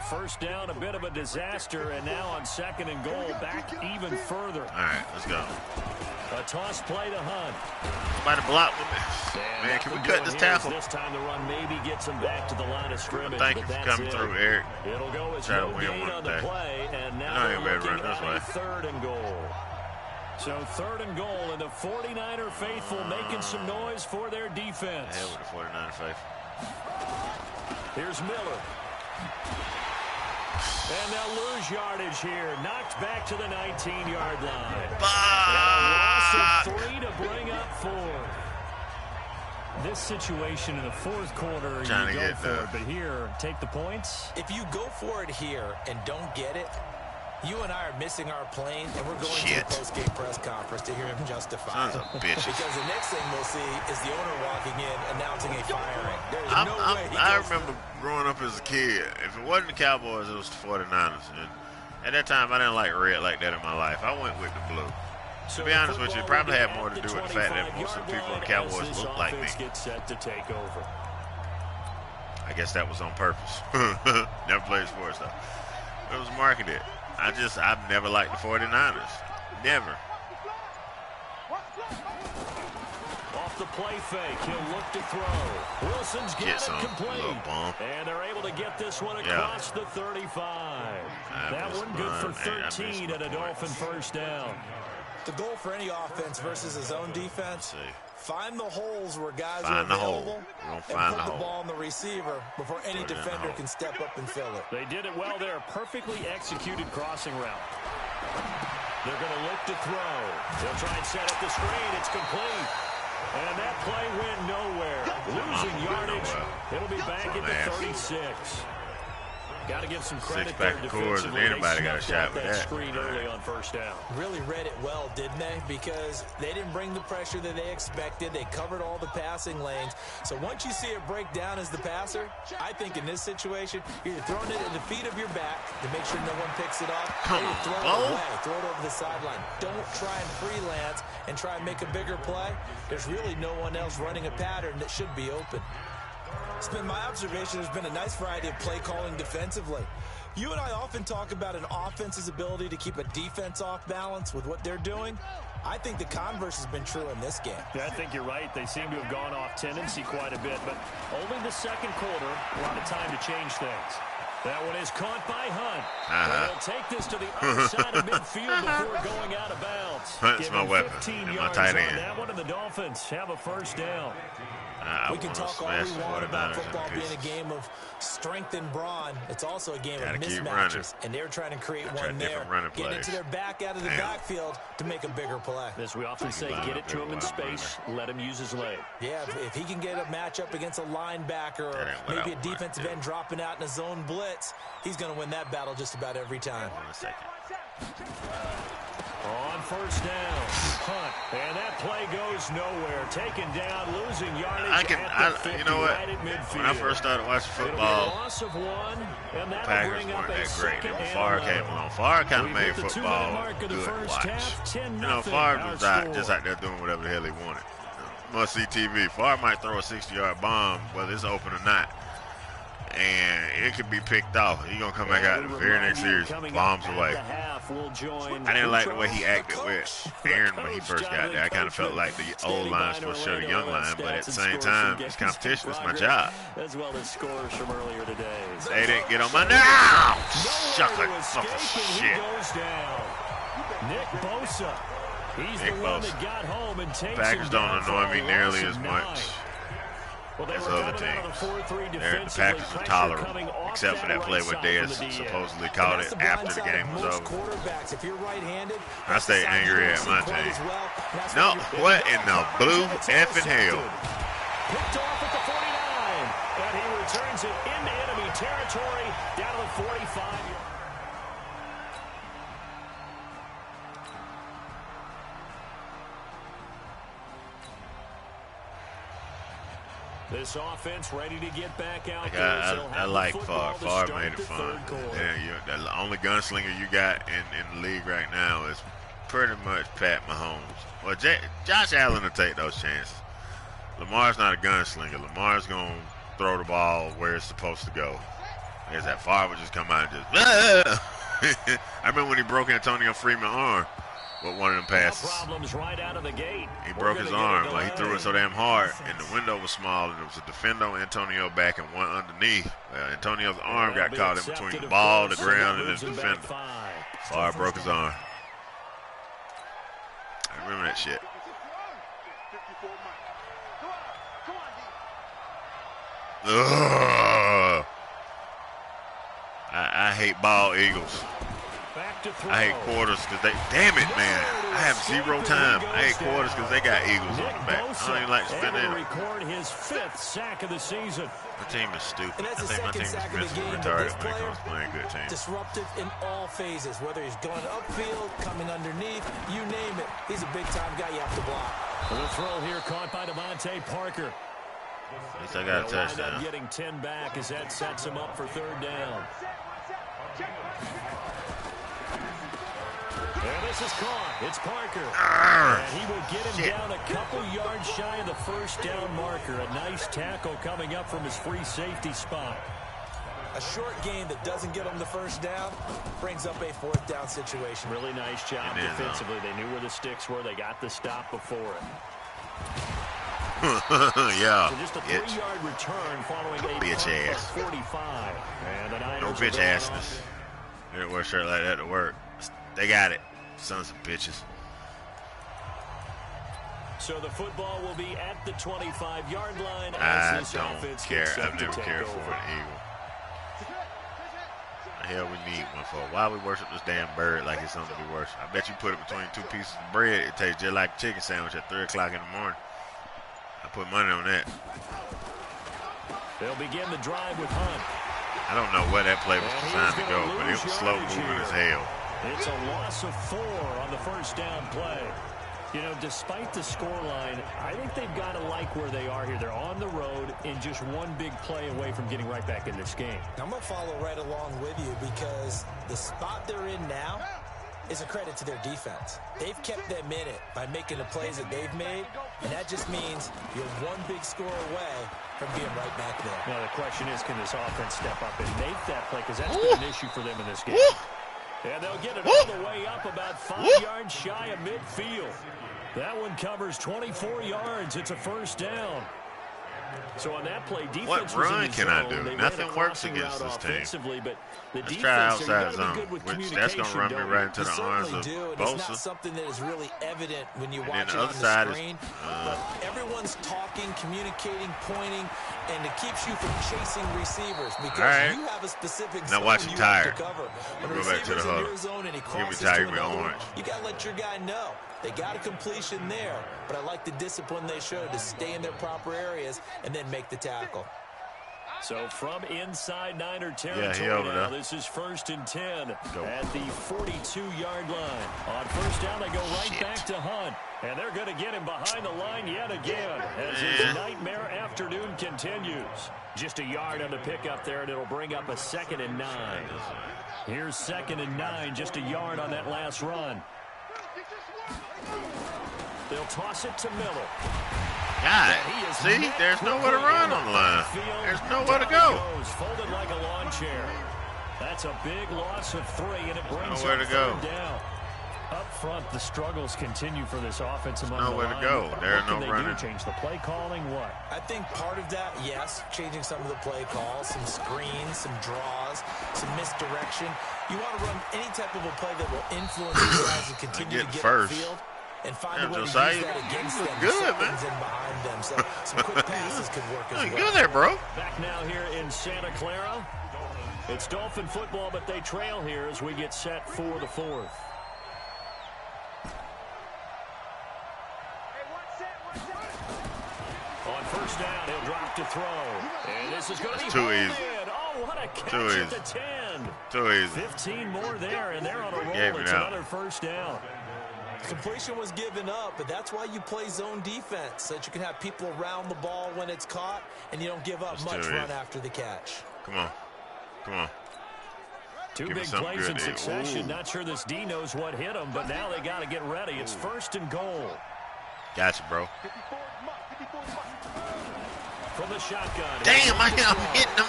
Speaker 3: 1st down, a bit of a disaster, and now on 2nd and goal, back even further.
Speaker 1: All right, let's go.
Speaker 3: A toss play to Hunt.
Speaker 1: Somebody block with me. Man, can we cut this tackle?
Speaker 3: This time the run maybe gets him back to the line of scrimmage.
Speaker 1: Thank you for coming through, Eric.
Speaker 3: It'll go as
Speaker 1: Try to
Speaker 3: no
Speaker 1: win
Speaker 3: gain
Speaker 1: one
Speaker 3: on the
Speaker 1: today.
Speaker 3: play, and now
Speaker 1: I
Speaker 3: they're
Speaker 1: ain't ready to
Speaker 3: looking
Speaker 1: run this
Speaker 3: at
Speaker 1: way.
Speaker 3: a 3rd and goal. So 3rd and goal, and the 49er faithful making some noise for their defense.
Speaker 1: Hell with the 49er faithful.
Speaker 3: Here's Miller. And they'll lose yardage here. Knocked back to the 19-yard line. And a loss of 3 to bring up 4. This situation in the 4th quarter, you go for it. But here, take the points.
Speaker 5: If you go for it here and don't get it, you and I are missing our plane, and we're going to the post-game press conference to hear him justify it.
Speaker 1: Sons of bitches.
Speaker 5: Because the next thing we'll see is the owner walking in, announcing a firing. There's no way he
Speaker 1: I
Speaker 5: goes
Speaker 1: remember growing up as a kid, if it wasn't the Cowboys, it was the 49ers. And At that time, I didn't like red like that in my life. I went with the blue. To be honest with you, it probably had more to do with the fact that most of the people in the Cowboys look like me.
Speaker 3: Get set to take over.
Speaker 1: I guess that was on purpose. Never played sports though. It was marketed. I've never liked the 49ers. Never.
Speaker 3: Off the play fake, he'll look to throw. Wilson's got it complete. And they're able to get this one across the 35. That one good for 13 and a Dolphin first down.
Speaker 5: The goal for any offense versus his own defense, find the holes where guys
Speaker 1: are
Speaker 5: available
Speaker 1: and
Speaker 5: put the ball on the receiver before any defender can step up and fill it.
Speaker 3: They did it well there. Perfectly executed crossing route. They're going to look to throw. They'll try and set up the screen. It's complete. And that play went nowhere. Losing yardage. It'll be back at the 36. Got to give some credit there defensively.
Speaker 1: Anybody got a shot with that
Speaker 3: screen early on first down.
Speaker 5: Really read it well, didn't they? Because they didn't bring the pressure that they expected. They covered all the passing lanes. So once you see it break down as the passer, I think in this situation, you're throwing it at the feet of your back to make sure no one picks it off. Or you throw it away, throw it over the sideline. Don't try and freelance and try and make a bigger play. There's really no one else running a pattern that should be open. It's been my observation there's been a nice variety of play calling defensively. You and I often talk about an offense's ability to keep a defense off balance with what they're doing. I think the converse has been true in this game.
Speaker 3: Yeah, I think you're right. They seem to have gone off tendency quite a bit, but only the second quarter, a lot of time to change things. That one is caught by Hunt. They'll take this to the other side of midfield before going out of bounds.
Speaker 1: Hunt's my weapon and my tight end.
Speaker 3: That one, and the Dolphins have a first down.
Speaker 5: We can talk all we want about football being a game of strength and brawn. It's also a game of mismatches, and they're trying to create one there. Get it to their back out of the backfield to make a bigger play.
Speaker 3: As we often say, get it to him in space, let him use his leg.
Speaker 5: Yeah, if he can get a matchup against a linebacker or maybe a defensive end dropping out in a zone blitz, he's going to win that battle just about every time.
Speaker 3: On first down, Hunt, and that play goes nowhere. Taken down, losing yardage
Speaker 1: you know what? When I first started watching football,
Speaker 3: the
Speaker 1: Packers weren't that great. And when Favre came along, Favre kind of made football good to watch. You know, Favre was just out there doing whatever the hell he wanted. Must-see TV. Favre might throw a 60-yard bomb, whether it's open or not. And it could be picked off. He's going to come back out the very next series, bombs away. I didn't like the way he acted with Aaron when he first got there. I kind of felt like the old line supposed to show the young line, but at the same time, it's competition. It's my job.
Speaker 3: As well as scores from earlier today.
Speaker 1: They didn't get on my now. Sucker, shit.
Speaker 3: Nick Bosa. He's the one that got home and takes
Speaker 1: Packers don't annoy me nearly as much as other teams. The Packers are tolerable, except for that play where Dez supposedly called it after the game was over. I stay angry at my team. No, what in the blue effing hell?
Speaker 3: Picked off at the 49, and he returns it into enemy territory down to the 45. This offense ready to get back out there.
Speaker 1: I like Favre. Favre made it fun. Yeah, the only gunslinger you got in the league right now is pretty much Pat Mahomes. Well, Josh Allen will take those chances. Lamar's not a gunslinger. Lamar's going to throw the ball where it's supposed to go. Is that Favre would just come out and just... I remember when he broke Antonio Freeman's arm with one of them passes.
Speaker 3: Right out of the gate.
Speaker 1: He broke his arm. Well, he threw it so damn hard, and the window was small, and there was a defender on Antonio back and one underneath. Antonio's arm got caught in between the ball, the ground, and his defender. Favre broke his arm. I remember that shit. Ugh. I hate bald eagles. I hate quarters because they, damn it, man. I have zero time. I hate quarters because they got eagles on the back. I don't even like spending it.
Speaker 3: Record his 5th sack of the season.
Speaker 1: My team is stupid. I think my team is mentally retarded when it comes to playing good teams.
Speaker 5: Disruptive in all phases, whether he's going upfield, coming underneath, you name it. He's a big-time guy you have to block.
Speaker 3: The throw here caught by Devontae Parker.
Speaker 1: At least I got a touchdown.
Speaker 3: Getting 10 back as that sets him up for 3rd down. pass is caught. It's Parker. And he will get him down a couple yards shy of the first down marker. A nice tackle coming up from his free safety spot.
Speaker 5: A short gain that doesn't get them the first down brings up a fourth down situation.
Speaker 3: Really nice job defensively. They knew where the sticks were. They got the stop before it.
Speaker 1: Yeah.
Speaker 3: So just a 3-yard return following a
Speaker 1: bitch
Speaker 3: punt
Speaker 1: ass.
Speaker 3: of 45. And the Niners
Speaker 1: No bitch assness. They didn't wear a shirt like that to work. They got it. Sons of bitches.
Speaker 3: So the football will be at the 25-yard line.
Speaker 1: I
Speaker 3: as this
Speaker 1: don't
Speaker 3: offense
Speaker 1: care.
Speaker 3: gets set
Speaker 1: I've
Speaker 3: to
Speaker 1: never
Speaker 3: take
Speaker 1: cared
Speaker 3: over.
Speaker 1: for an eagle. The hell we need one for? Why we worship this damn bird like it's something to be worshipped? I bet you put it between 2 pieces of bread, it tastes just like a chicken sandwich at 3 o'clock in the morning. I put money on that.
Speaker 3: They'll begin the drive with Hunt.
Speaker 1: I don't know where that play was designed to go, but it was slow moving as hell.
Speaker 3: It's a loss of 4 on the first down play. You know, despite the scoreline, I think they've got to like where they are here. They're on the road and just one big play away from getting right back in this game.
Speaker 5: I'm going to follow right along with you because the spot they're in now is a credit to their defense. They've kept them in it by making the plays that they've made, and that just means you're one big score away from being right back there.
Speaker 3: Now, the question is, can this offense step up and make that play? Because that's been an issue for them in this game. And they'll get it all the way up about 5 yards shy of midfield. That one covers 24 yards. It's a first down. So on that play, defense
Speaker 1: What
Speaker 3: was
Speaker 1: run
Speaker 3: in the
Speaker 1: can I
Speaker 3: zone.
Speaker 1: do?
Speaker 3: They
Speaker 1: Nothing
Speaker 3: ran a
Speaker 1: works
Speaker 3: crossing
Speaker 1: against
Speaker 3: route
Speaker 1: this team.
Speaker 3: offensively, but the
Speaker 1: Let's
Speaker 3: defense,
Speaker 1: try
Speaker 3: so you
Speaker 1: outside
Speaker 3: gotta be
Speaker 1: zone,
Speaker 3: good with
Speaker 1: which that's going to run me
Speaker 3: communication,
Speaker 1: right into
Speaker 5: You
Speaker 1: the arms
Speaker 5: certainly
Speaker 1: of
Speaker 5: do, and it's not
Speaker 1: Bosa.
Speaker 5: something that is really evident when you
Speaker 1: And
Speaker 5: watch
Speaker 1: then
Speaker 5: it
Speaker 1: the
Speaker 5: on
Speaker 1: other
Speaker 5: the
Speaker 1: side is,
Speaker 5: screen. But everyone's talking, communicating, pointing, and it keeps you from chasing receivers because
Speaker 1: right.
Speaker 5: you have a specific
Speaker 1: Now
Speaker 5: zone
Speaker 1: watch him
Speaker 5: you have
Speaker 1: tired.
Speaker 5: to cover. When
Speaker 1: Go
Speaker 5: a
Speaker 1: back to the
Speaker 5: receiver's in
Speaker 1: huddle.
Speaker 5: your zone and he
Speaker 1: Give me
Speaker 5: crosses
Speaker 1: tired,
Speaker 5: to
Speaker 1: give me
Speaker 5: another one,
Speaker 1: orange.
Speaker 5: you got to let your guy know. They got a completion there, but I like the discipline they showed to stay in their proper areas and then make the tackle.
Speaker 3: So from inside Niner territory
Speaker 1: over
Speaker 3: now,
Speaker 1: there.
Speaker 3: this is 1st and 10
Speaker 1: Go.
Speaker 3: at the 42-yard line. On first down, they go right back to Hunt. And they're going to get him behind the line yet again as his nightmare afternoon continues. Just a yard on the pickup there, and it'll bring up a 2nd and 9. Here's 2nd and 9, just a yard on that last run. They'll toss it to Miller.
Speaker 1: God, see, there's nowhere to run on the line. There's nowhere to go.
Speaker 3: Folded like a lawn chair. That's a big loss of 3, and it brings
Speaker 1: Nowhere
Speaker 3: up
Speaker 1: to go.
Speaker 3: 3rd down. Up front, the struggles continue for this offense among
Speaker 1: nowhere
Speaker 3: the
Speaker 1: to
Speaker 3: line.
Speaker 1: go. There are
Speaker 3: What can
Speaker 1: no
Speaker 3: they
Speaker 1: running.
Speaker 3: do? Change the play calling? What?
Speaker 5: I think part of that, yes, changing some of the play calls, some screens, some draws, some misdirection. You want to run any type of a play that will influence the guys to continue to get
Speaker 1: first.
Speaker 5: upfield and find
Speaker 1: Yeah,
Speaker 5: a way
Speaker 1: Josiah,
Speaker 5: to use that against
Speaker 1: you
Speaker 5: them.
Speaker 1: look good,
Speaker 5: set
Speaker 1: man.
Speaker 5: things in behind them. So some quick passes could work as
Speaker 1: Hey,
Speaker 5: well.
Speaker 1: good there, bro.
Speaker 3: Back now here in Santa Clara. It's Dolphin football, but they trail here as we get set for the 4th. On first down, he'll drop to throw. And this is going to be
Speaker 1: too
Speaker 3: hauled
Speaker 1: easy.
Speaker 3: in. Oh, what a catch
Speaker 1: Too
Speaker 3: at
Speaker 1: easy.
Speaker 3: the 10.
Speaker 1: Too easy.
Speaker 3: 15 more there, and they're on a roll.
Speaker 1: Gave it
Speaker 3: It's
Speaker 1: out.
Speaker 3: another first down.
Speaker 5: Completion was given up, but that's why you play zone defense, so that you can have people around the ball when it's caught, and you don't give up
Speaker 1: That's
Speaker 5: much
Speaker 1: too
Speaker 5: run
Speaker 1: easy.
Speaker 5: after the catch.
Speaker 1: Come on. Come on.
Speaker 3: Two
Speaker 1: Give me
Speaker 3: big
Speaker 1: something
Speaker 3: plays
Speaker 1: good
Speaker 3: in
Speaker 1: there.
Speaker 3: succession.
Speaker 1: Ooh.
Speaker 3: Not sure this D knows what hit him, but now they got to get ready. It's 1st and goal.
Speaker 1: Gotcha, bro.
Speaker 3: From the shotgun.
Speaker 1: Damn, I'm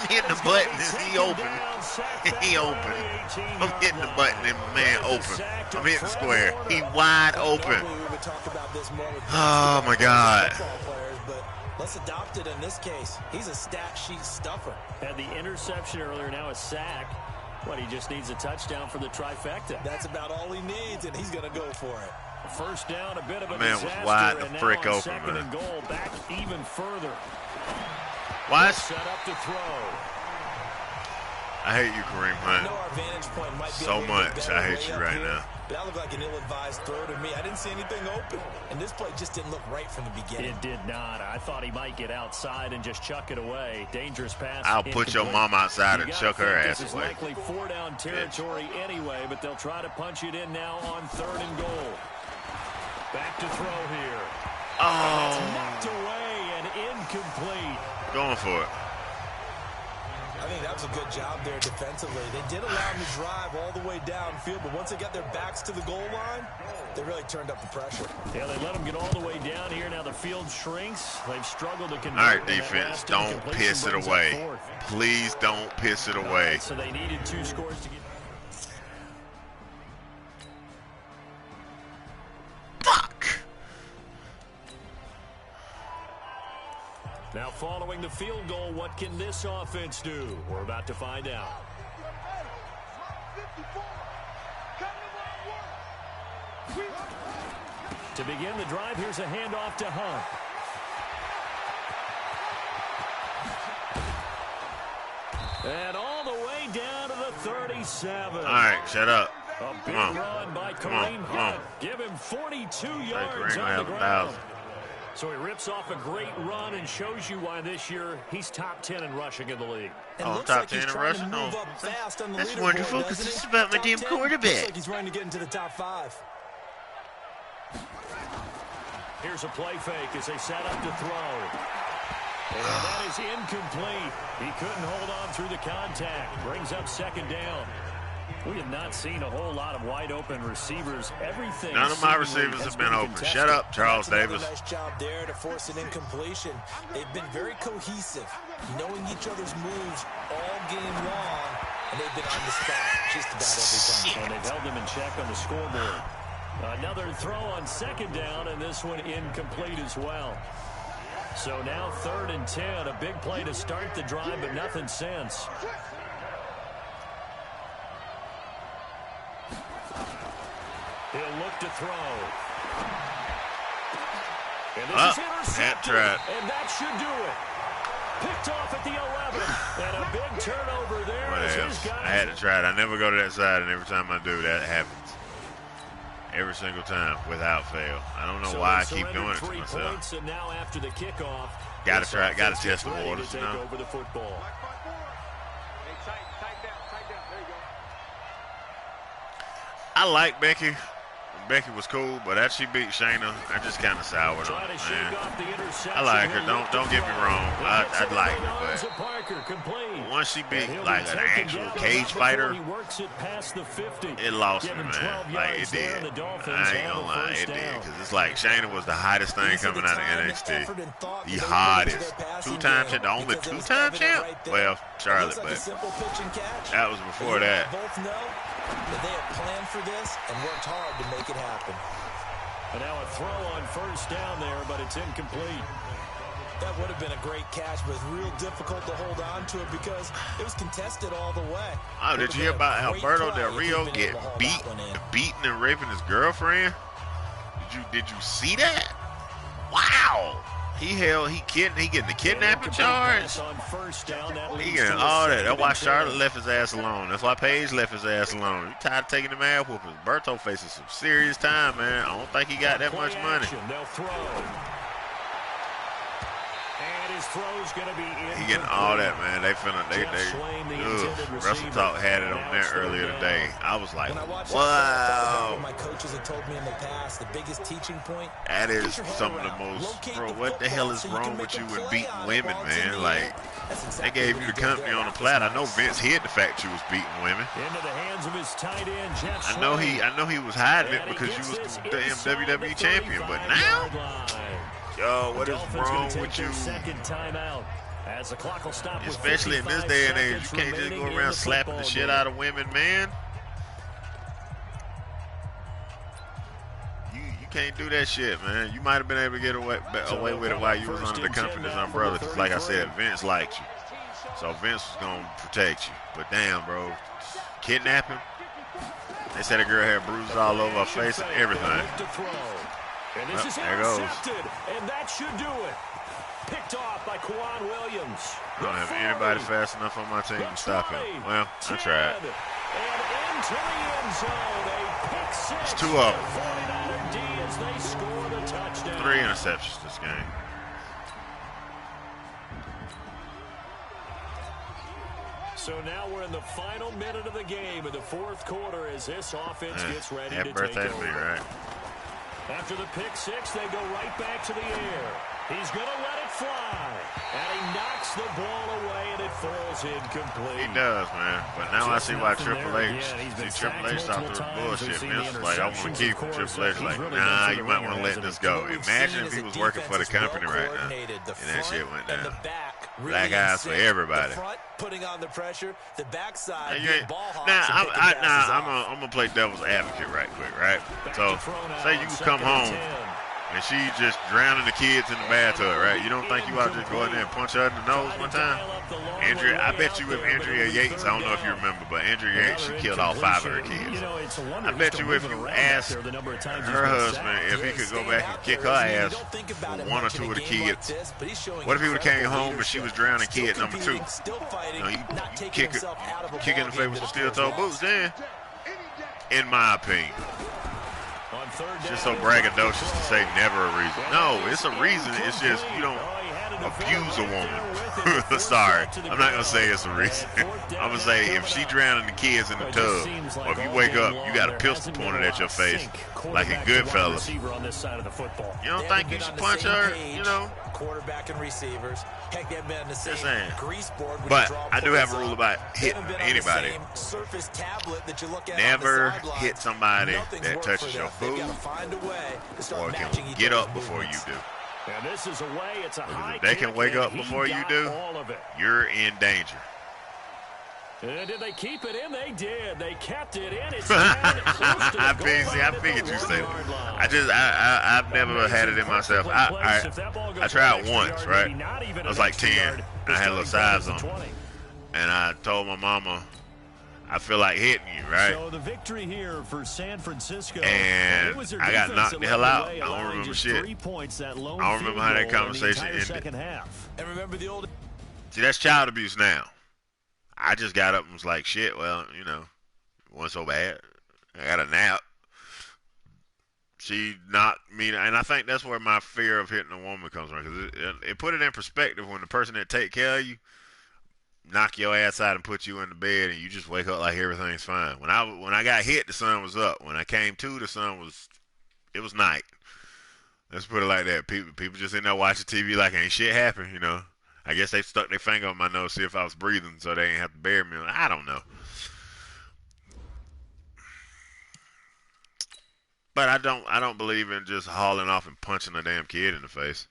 Speaker 1: hitting the button. He open. He open. I'm hitting the button and man open. I'm hitting the square. He wide open.
Speaker 5: Normally we would talk about this more with
Speaker 1: Oh my God.
Speaker 5: football players, but let's adopt it in this case. He's a stat sheet stuffer.
Speaker 3: Had the interception earlier, now a sack. What, he just needs a touchdown for the trifecta.
Speaker 5: That's about all he needs, and he's going to go for it.
Speaker 3: First down, a bit of a
Speaker 1: Man was
Speaker 3: disaster,
Speaker 1: wide the
Speaker 3: and now
Speaker 1: frick
Speaker 3: on
Speaker 1: open,
Speaker 3: 2nd
Speaker 1: man.
Speaker 3: and goal, back even further.
Speaker 1: What?
Speaker 3: Set up to throw.
Speaker 1: I hate you, Kareem
Speaker 5: I
Speaker 1: Hunt.
Speaker 5: know our vantage point might be
Speaker 1: So
Speaker 5: a little
Speaker 1: much.
Speaker 5: bit better
Speaker 1: I hate
Speaker 5: way
Speaker 1: you
Speaker 5: up
Speaker 1: right
Speaker 5: here,
Speaker 1: now.
Speaker 5: But that looked like an ill-advised throw to me. I didn't see anything open, and this play just didn't look right from the beginning.
Speaker 3: It did not. I thought he might get outside and just chuck it away. Dangerous pass.
Speaker 1: I'll put your
Speaker 3: incomplete.
Speaker 1: mom outside
Speaker 3: You
Speaker 1: and
Speaker 3: gotta
Speaker 1: chuck her
Speaker 3: think
Speaker 1: ass
Speaker 3: This is
Speaker 1: away.
Speaker 3: likely 4-down territory anyway, but they'll try to punch it in now on 3rd and goal. Back to throw here.
Speaker 1: Oh,
Speaker 3: Knocked away and incomplete.
Speaker 1: going for it.
Speaker 5: I think that was a good job there defensively. They did allow them to drive all the way downfield, but once they got their backs to the goal line, they really turned up the pressure.
Speaker 3: Yeah, they let them get all the way down here. Now the field shrinks. They've struggled to convert.
Speaker 1: All right, defense, don't piss it away. Please don't piss it away.
Speaker 3: Right, so they needed 2 scores to get.
Speaker 1: Fuck.
Speaker 3: Now following the field goal, what can this offense do? We're about to find out. To begin the drive, here's a handoff to Hunt. And all the way down to the 37.
Speaker 1: All right, shut up.
Speaker 3: A big run by Kareem Hunt. Give him 42 yards on the ground. So he rips off a great run and shows you why this year he's top 10 in rushing in the league.
Speaker 1: Oh, top 10 in rushing? Oh, that's wonderful because this is about my damn quarterback.
Speaker 5: Looks like he's running to get into the top 5.
Speaker 3: Here's a play fake as they set up to throw. And that is incomplete. He couldn't hold on through the contact. Brings up 2nd down. We have not seen a whole lot of wide open receivers. Everything.
Speaker 1: None of my receivers have been open. Shut up, Charles Davis.
Speaker 5: Nice job there to force an incompletion. They've been very cohesive, knowing each other's moves all game long, and they've been on the spot just about every time.
Speaker 3: And they've held them in check on the scoreboard. Another throw on 2nd down, and this one incomplete as well. So now 3rd and 10, a big play to start the drive, but nothing since. He'll look to throw. And this is intercepted. And that should do it. Picked off at the 11. And a big turnover there.
Speaker 1: I had to try it. I never go to that side, and every time I do, that happens. Every single time, without fail. I don't know why I keep doing it to myself.
Speaker 3: And now after the kickoff,
Speaker 1: gotta try it. Gotta test the waters.
Speaker 3: Take over the football.
Speaker 1: I like Becky. Becky was cool, but after she beat Shayna, I just kind of soured on it, man. I like her. Don't get me wrong. I like her, but once she beat like an actual cage fighter, it lost me, man. Like it did. I ain't gonna lie, it did, because it's like Shayna was the hottest thing coming out of NXT. The hottest. 2-time champ, the only 2-time champ. Well, Charlotte, but that was before that.
Speaker 5: That they had planned for this and worked hard to make it happen.
Speaker 3: And now a throw on 1st down there, but it's incomplete.
Speaker 5: That would have been a great catch, but it's real difficult to hold on to it because it was contested all the way.
Speaker 1: Oh, did you hear about Alberto Del Rio get beaten and raping his girlfriend? Did you see that? Wow. He getting the kidnapping charge. He getting all that. That's why Charlotte left his ass alone. That's why Paige left his ass alone. He tired of taking the ass whoopings. Berto facing some serious time, man. I don't think he got that much money.
Speaker 3: They'll throw. And his throw's gonna be in.
Speaker 1: He getting all that, man. They Russell Talk had it on there earlier today. I was like, wow.
Speaker 5: My coaches have told me in the past, the biggest teaching point.
Speaker 1: That is some of the most, bro, what the hell is wrong with you with beating women, man? Like, they gave you the company on the flat. I know Vince hid the fact you was beating women.
Speaker 3: Into the hands of his tight end, Jeff
Speaker 1: I know he was hiding it because you was the damn WWE champion, but now, yo, what is wrong with you?
Speaker 3: As the clock will stop,
Speaker 1: especially in this day and age, you can't just go around slapping the shit out of women, man. You can't do that shit, man. You might have been able to get away with it while you was under the company's umbrella, because like I said, Vince liked you. So Vince was going to protect you. But damn, bro, kidnapping? They said a girl had bruises all over her face and everything.
Speaker 3: And this is
Speaker 1: there goes.
Speaker 3: And that should do it. Picked off by Quan Williams.
Speaker 1: I don't have anybody fast enough on my team to stop him. Well, I tried.
Speaker 3: And into the end zone, a pick six.
Speaker 1: It's 2 of them.
Speaker 3: 49er D as they score the touchdown.
Speaker 1: 3 interceptions this game.
Speaker 3: So now we're in the final minute of the game in the 4th quarter as this offense gets ready to take over.
Speaker 1: Happy birthday to me, right?
Speaker 3: After the pick six, they go right back to the air. He's going to let it fly. And he knocks the ball away, and it falls incomplete.
Speaker 1: He does, man. But now I see why Triple H. Triple H stopped the bullshit. And it's like, I want to keep him. Triple H like, nah, you might want to let this go. Imagine if he was working for the company right now, and that shit went down. Black eyes for everybody.
Speaker 5: Putting on the pressure, the backside.
Speaker 1: Now, I'm gonna play devil's advocate right quick, right? So, say you come home and she just drowning the kids in the bathtub, right? You don't think you ought to just go in there and punch her in the nose one time? Andrea, I bet you if Andrea Yates, I don't know if you remember, but Andrea Yates, she killed all 5 of her kids. I bet you if you asked her husband if he could go back and kick her ass for 1 or 2 of the kids, what if he would have came home and she was drowning kid number 2? You know, you kick in the face with some steel-toe boots then, in my opinion. It's just so braggadocious to say never a reason. No, it's a reason. It's just you don't abuse a woman. Sorry. I'm not going to say it's a reason. I'm going to say if she drowning the kids in the tub, or if you wake up, you got a pistol pointed at your face, like in Goodfellas. You don't think you should punch her, you know?
Speaker 5: Quarterback and receivers. Heck, they've been the same grease board.
Speaker 1: But I do have a rule about hitting anybody. Never hit somebody that touches your food or can get up before you do.
Speaker 3: And this is a way, it's a high
Speaker 1: if they can wake up before you do, you're in danger.
Speaker 3: And did they keep it in? They did. They kept it in. It's
Speaker 1: I figured you say that. I've never had it in myself. I tried once, right? I was like 10. I had a little size on. And I told my mama, I feel like hitting you, right?
Speaker 3: So the victory here for San Francisco.
Speaker 1: And I got knocked the hell out. I don't remember shit. I don't remember how that conversation ended.
Speaker 5: And remember the old.
Speaker 1: See, that's child abuse now. I just got up and was like, shit, well, you know, it wasn't so bad. I got a nap. She knocked me, and I think that's where my fear of hitting a woman comes from, because it put it in perspective when the person that take care of you knock your ass out and put you in the bed, and you just wake up like everything's fine. When I got hit, the sun was up. When I came to, the sun was, it was night. Let's put it like that. People just in there watching TV like ain't shit happened, you know. I guess they stuck their finger on my nose, see if I was breathing, so they ain't have to bury me. I don't know. But I don't believe in just hauling off and punching a damn kid in the face.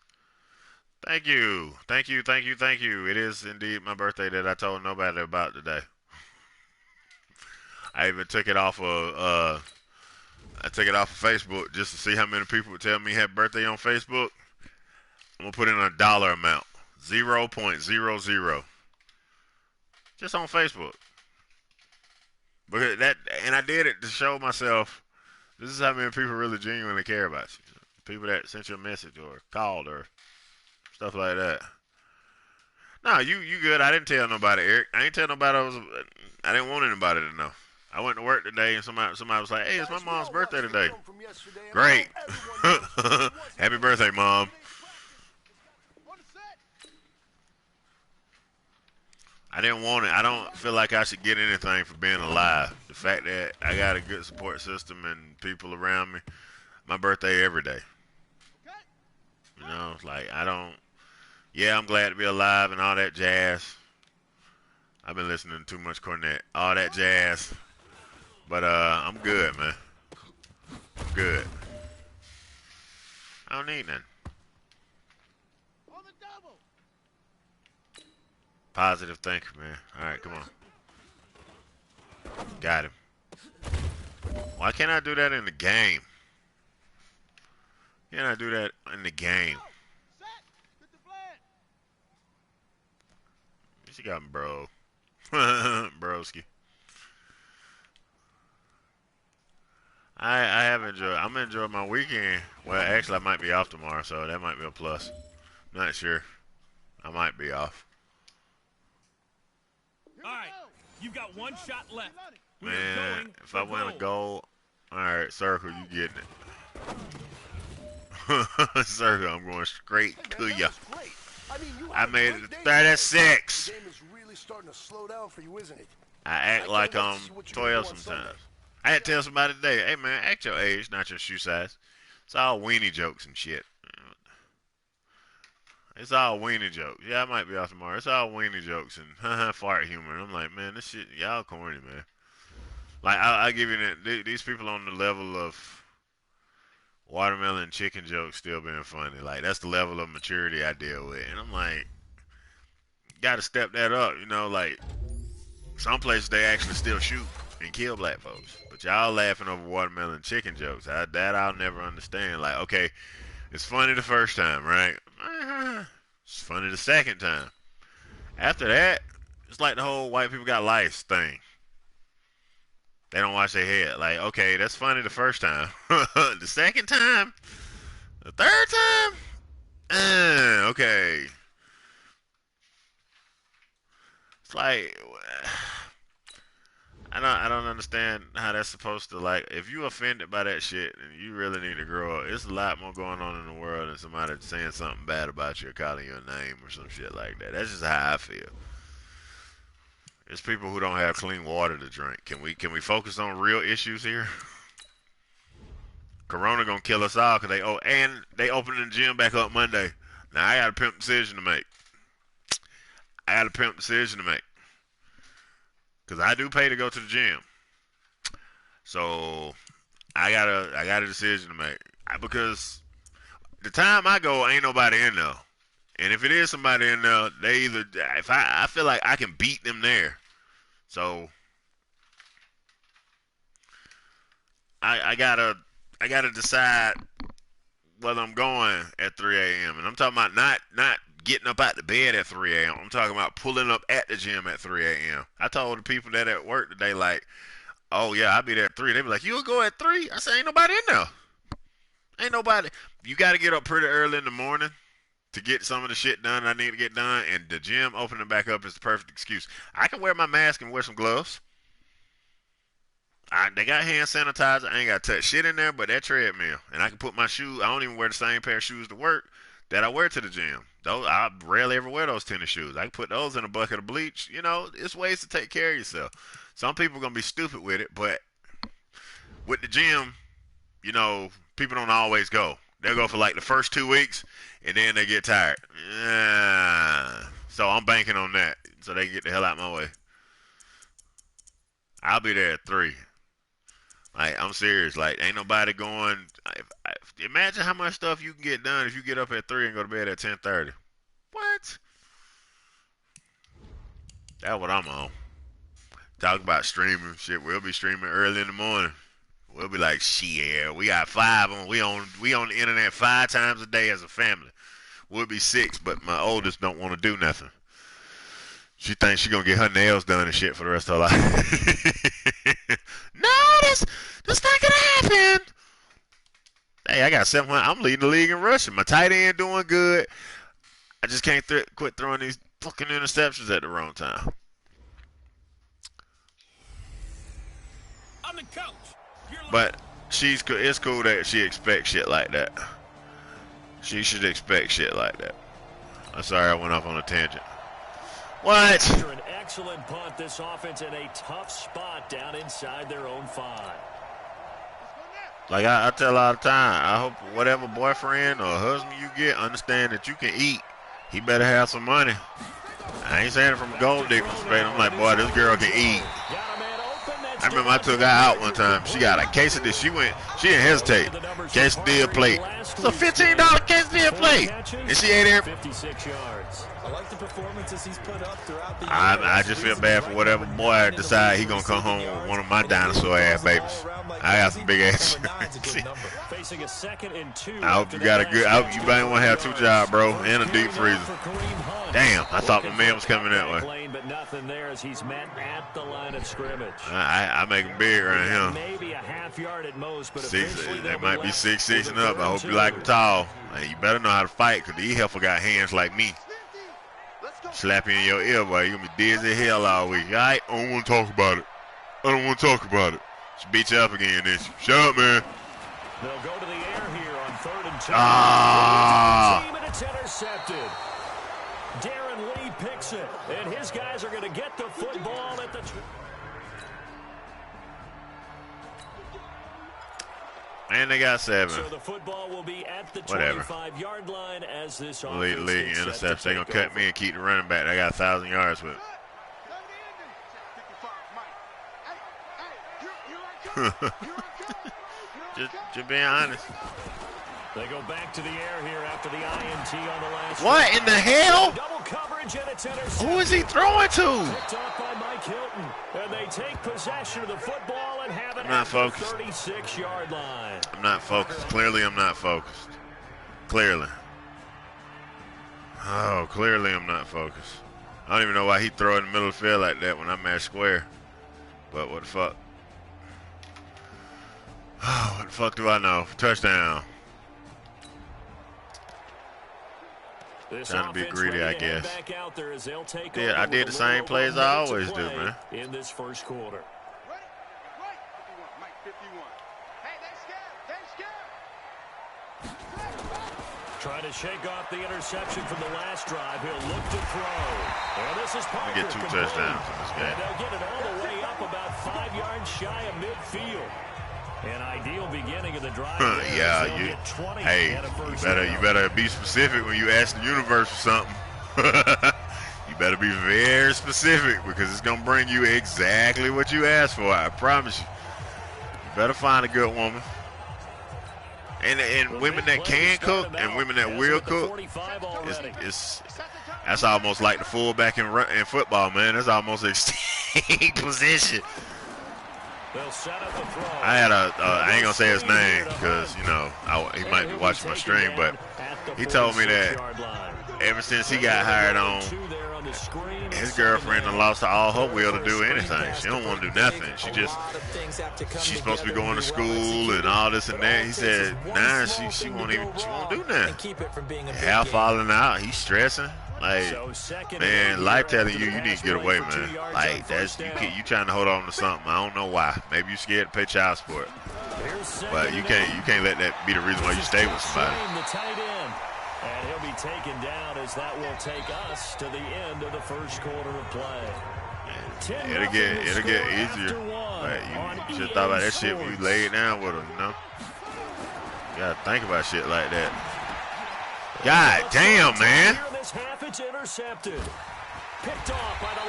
Speaker 1: Thank you. It is indeed my birthday that I told nobody about today. I even took it off of Facebook just to see how many people would tell me happy birthday on Facebook. I'm gonna put in a dollar amount. 0.00 just on Facebook, because and I did it to show myself this is how many people really genuinely care about you. People that sent you a message or called or stuff like that. No, you good. I didn't tell nobody, Eric. I ain't tell nobody I didn't want anybody to know. I went to work today and somebody was like, hey, it's my mom's birthday today. Great. Happy birthday, Mom. I didn't want it. I don't feel like I should get anything for being alive. The fact that I got a good support system and people around me, my birthday every day. You know, like I'm glad to be alive and all that jazz. I've been listening to too much Cornette, all that jazz. But I'm good, man. I'm good. I don't need nothing. Positive thinker, man. All right, come on. Got him. Why can't I do that in the game? Can't I do that in the game? She got him, bro. Broski. I have enjoyed. I'm enjoying my weekend. Well, actually, I might be off tomorrow, so that might be a plus. Not sure. I might be off.
Speaker 2: All right, you've got one shot left.
Speaker 1: Man, if I win a goal, all right, circle, you getting it. Circle, I'm going straight to you. I made it to 36.
Speaker 6: The game is really starting to slow down for you, isn't it?
Speaker 1: I act like I'm 12 sometimes. I had to tell somebody today, hey man, act your age, not your shoe size. It's all weenie jokes and shit. It's all weenie jokes. Yeah, I might be off tomorrow. It's all weenie jokes and fart humor. And I'm like, man, this shit, y'all corny, man. Like, I give you that. These people on the level of watermelon and chicken jokes still being funny. Like, that's the level of maturity I deal with. And I'm like, got to step that up. You know, like, some places they actually still shoot and kill black folks. But y'all laughing over watermelon and chicken jokes. That I'll never understand. Like, okay, it's funny the first time, right? It's funny the second time. After that, it's like the whole white people got lice thing. They don't wash their head. Like, okay, that's funny the first time. The second time, the third time, okay. It's like I don't understand how that's supposed to, like, if you offended by that shit and you really need to grow up. It's a lot more going on in the world than somebody saying something bad about you or calling you a name or some shit like that. That's just how I feel. There's people who don't have clean water to drink. Can we focus on real issues here? Corona gonna kill us all because they opening the gym back up Monday. Now I got a pimp decision to make. Cause I do pay to go to the gym. So I got a decision to make. Because the time I go, ain't nobody in there. And if it is somebody in there, they either, if I feel like I can beat them there. So I gotta decide whether I'm going at 3 a.m. And I'm talking about not getting up out the bed at 3 a.m. I'm talking about pulling up at the gym at 3 a.m. I told the people that at work today, like, oh yeah, I'll be there at 3. They be like, you'll go at 3? I said, ain't nobody in there. Ain't nobody. You got to get up pretty early in the morning to get some of the shit done I need to get done, and the gym opening back up is the perfect excuse. I can wear my mask and wear some gloves. They got hand sanitizer. I ain't got to touch shit in there but that treadmill. And I can put my shoes. I don't even wear the same pair of shoes to work that I wear to the gym. Those, I rarely ever wear those tennis shoes. I can put those in a bucket of bleach. You know, it's ways to take care of yourself. Some people are going to be stupid with it, but with the gym, you know, people don't always go. They'll go for like the first 2 weeks, and then they get tired. So I'm banking on that, so they can get the hell out of my way. I'll be there at 3. Like, I'm serious. Like, ain't nobody going. Imagine how much stuff you can get done if you get up at 3 and go to bed at 10:30. What? That's what I'm on. Talk about streaming shit. We'll be streaming early in the morning. We'll be like, shit, we got 5 on. We on the internet 5 times a day as a family. We'll be 6, but my oldest don't want to do nothing. She thinks she gonna get her nails done and shit for the rest of her life. No, that's not gonna happen. Hey, I got 700. I'm leading the league in rushing. My tight end doing good. I just can't quit throwing these fucking interceptions at the wrong time.
Speaker 2: On the couch.
Speaker 1: But it's cool that she expects shit like that. She should expect shit like that. I'm sorry I went off on a tangent. What?
Speaker 3: After an excellent punt, this offense in a tough spot down inside their own 5.
Speaker 1: Like I tell all the time, I hope whatever boyfriend or husband you get understand that you can eat. He better have some money. I ain't saying it from a gold digger perspective. I'm like, boy, this girl can eat. I remember I took her out one time. She got a quesadilla. She didn't hesitate. Quesadilla plate. It's a $15 quesadilla plate. And she ate it.
Speaker 3: 56 yards.
Speaker 5: I like the performances he's put up throughout the year.
Speaker 1: I just feel bad for whatever boy decide he gonna come home with one of my dinosaur ass babies. I got some big ass.
Speaker 3: Facing a 2nd and 2.
Speaker 1: I hope you got a good. I hope you might want to have 2 jobs, bro, and a deep freezer. Damn, I thought my man was coming that way.
Speaker 3: But nothing there as he's met at the line of scrimmage.
Speaker 1: I make him big around him.
Speaker 3: Maybe a half yard at most, but
Speaker 1: 6. They might be 6'6" and up. I hope you like him tall. Man, you better know how to fight, cause these heifer got hands like me. Slap you in your ear, boy. You gonna be dizzy as hell all week. All right? I don't want to talk about it. She beat you up again, then she. Shut up, man.
Speaker 3: They'll go to the air here on 3rd and 2. And it's intercepted. Darren Lee picks it, and his guys are going to get the football at the.
Speaker 1: And they got 7.
Speaker 3: So the football will be at the
Speaker 1: Whatever.
Speaker 3: 25-yard line as this
Speaker 1: League interception. They're going to cut me and keep the running back. They got 1,000 yards with just being honest.
Speaker 3: They go back to the air here after the INT on the last.
Speaker 1: What in the hell?
Speaker 3: Double coverage and it's intercepted.
Speaker 1: Who is he throwing to?
Speaker 3: Picked off by Mike Hilton. And they take possession of the football and have it
Speaker 1: I'm not
Speaker 3: at
Speaker 1: focused.
Speaker 3: the 36-yard line.
Speaker 1: I'm not focused. Clearly, I'm not focused. Clearly. Oh, clearly I'm not focused. I don't even know why he throw it in the middle of the field like that when I'm at square. But what the fuck? Oh, what the fuck do I know? Touchdown. Trying to be greedy, I guess. Yeah, I did the same plays I always do, man.
Speaker 3: In this first quarter. Trying to shake off the interception from the last drive. He'll look to throw. And this is Parker.
Speaker 1: Get 2 touchdowns in this game.
Speaker 3: And they'll get it all the way up about 5 yards shy of midfield. An ideal beginning of the drive.
Speaker 1: Yeah, you better be specific when you ask the universe for something. You better be very specific because it's gonna bring you exactly what you asked for. I promise you. You better find a good woman. And women that can cook and women that will cook, that's almost like the fullback in football, man. That's almost extinct position. I had I ain't gonna say his name because you know he might be watching my stream, but he told me that ever since he got hired on, his girlfriend done lost all her will to do anything. She don't want to do nothing. She's supposed to be going to school and all this and that. He said, nah, she won't do nothing. Half falling out. He's stressing. Like, man, life telling you need to get away, man. Like, that's you trying to hold on to something. I don't know why. Maybe you scared to pay child support, but you can't let that be the reason why you stay with somebody.
Speaker 3: And he'll be taken down as that will take us to the end of the first quarter of play.
Speaker 1: It'll get easier. Like, you should have thought about that shit when you lay it down with him, you know? You gotta think about shit like that. God damn, man.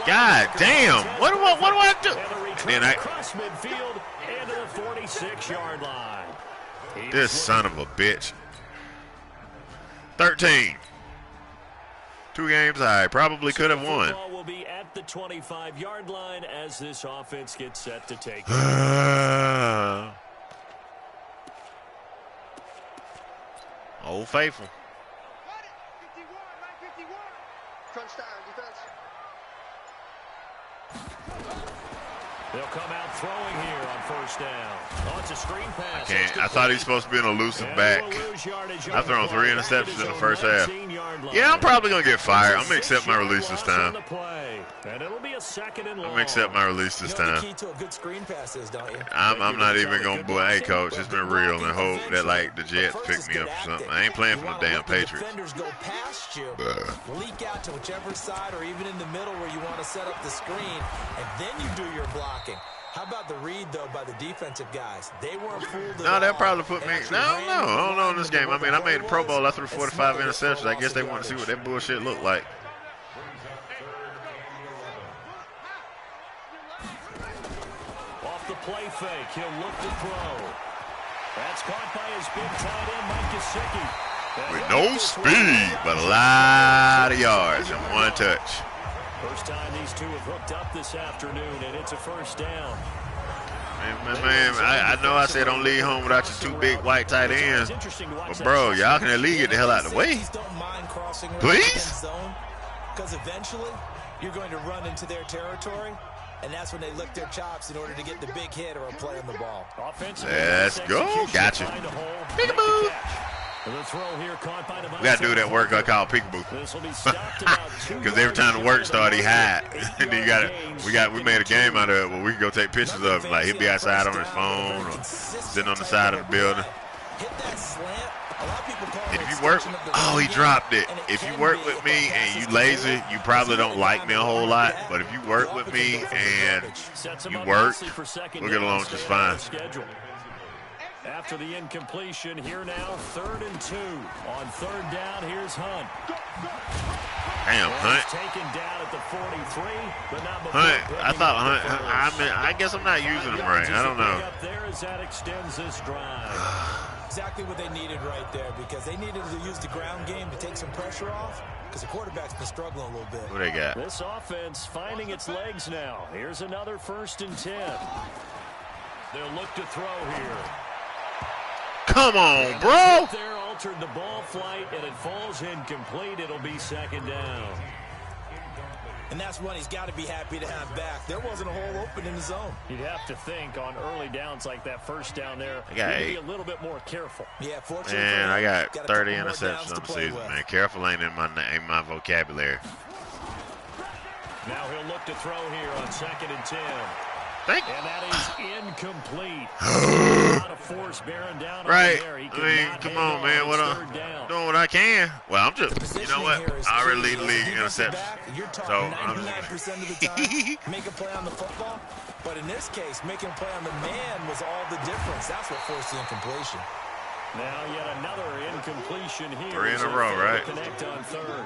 Speaker 1: God damn. What do I do? Then
Speaker 3: cross midfield into the 46-yard line.
Speaker 1: This son of a bitch. 13. 2 games I probably could have won.
Speaker 3: Ball will be at the 25-yard line as this offense gets set to take.
Speaker 1: Old Faithful.
Speaker 3: They'll come out throwing here on first down. Oh, it's a screen pass.
Speaker 1: I thought he was supposed to be an elusive back. I've thrown 3 interceptions in the first half. Yeah, I'm probably going to get fired. I'm going to accept my release this time. I'm going to accept my release this time.
Speaker 5: The key to a good screen pass is, don't you?
Speaker 1: I'm not even going to bully. Hey, coach, it's been real and hope that, like, the Jets pick me up or something. I ain't playing for the damn Patriots.
Speaker 5: Defenders go past you, leak out to whichever side or even in the middle where you want to set up the screen, and then you do your blocking. How about the read, though, by the defensive guys? They weren't fooled at all.
Speaker 1: No, they'll probably put me. I don't know in this game. I mean, I made the Pro Bowl. I threw 45 interceptions. I guess they want to see what that bullshit looked like.
Speaker 3: Off the play fake, he'll look to throw. That's caught by his big tight end, Mike Gesicki.
Speaker 1: With no speed, but a lot of yards and 1 touch.
Speaker 3: First time these two have hooked up this afternoon, and it's a first down.
Speaker 1: Man, I know I said don't leave home without your 2 big white tight ends. But, bro, y'all can at least get the hell out of the way. Please?
Speaker 5: Because eventually you're going to run into their territory, and that's when they lick their chops in order to get the big hit or a play on the ball.
Speaker 1: Let's go. Gotcha. Peekaboo. We got to do that work I call peekaboo. Because every time the work starts, he hide. And then we made a game out of it where we can go take pictures of him. Like, he'll be outside on his phone or sitting on the side of the building. And if you work, he dropped it. If you work with me and you lazy, you probably don't like me a whole lot. But if you work with me and you work, we'll get along just fine.
Speaker 3: After the incompletion, here now, 3rd and 2. On 3rd down, here's Hunt.
Speaker 1: Damn, Hunt.
Speaker 3: Taken down at the 43, but not before
Speaker 1: Hunt, I thought Hunt, I guess I'm not using him right. I don't know.
Speaker 3: Up there as that extends this drive.
Speaker 5: Exactly what they needed right there, because they needed to use the ground game to take some pressure off, because the quarterback's been struggling a little bit.
Speaker 1: Who they got?
Speaker 3: This offense finding its legs now. Here's another 1st and 10. They'll look to throw here.
Speaker 1: Come on, bro.
Speaker 3: There altered the ball flight, and it falls incomplete. It'll be 2nd down.
Speaker 5: And that's one he's got to be happy to have back. There wasn't a hole open in the zone.
Speaker 3: You'd have to think on early downs like that 1st down there,
Speaker 1: I got 8.
Speaker 3: be a little bit more careful.
Speaker 5: Yeah, fortunately.
Speaker 1: Man, I got 30 interceptions on the season, man. Careful ain't in my vocabulary.
Speaker 3: Now he'll look to throw here on 2nd and 10. And that is incomplete. A lot of force bearing down
Speaker 1: right.
Speaker 3: There.
Speaker 1: I mean, come on, man. I'm doing what I can. Well, I'm just, you know what? I already lead the league in interceptions.
Speaker 5: You're talking
Speaker 1: So
Speaker 5: 99% of the time, make a play on the football. But in this case, making a play on the man was all the difference. That's what forced the incompletion.
Speaker 3: Now yet another incompletion here.
Speaker 1: 3 in a row, right?
Speaker 3: Connect on 3rd.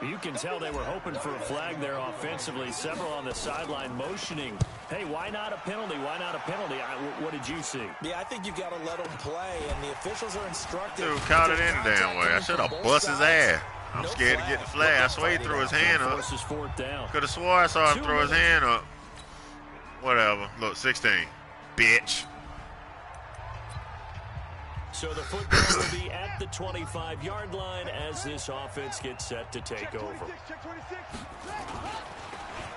Speaker 3: You can tell they were hoping for a flag there offensively. Several on the sideline motioning. Hey, why not a penalty? Why not a penalty? What did you see?
Speaker 5: Yeah, I think you've got to let them play, and the officials are instructed.
Speaker 1: Dude caught it in the damn way. I should have bust his ass. I'm scared to get the flag. I swear he threw his hand up. Could have swore I saw him throw his hand up. Whatever. Look, 16. Bitch.
Speaker 3: So the football will be at the 25-yard line as this offense gets set to take over.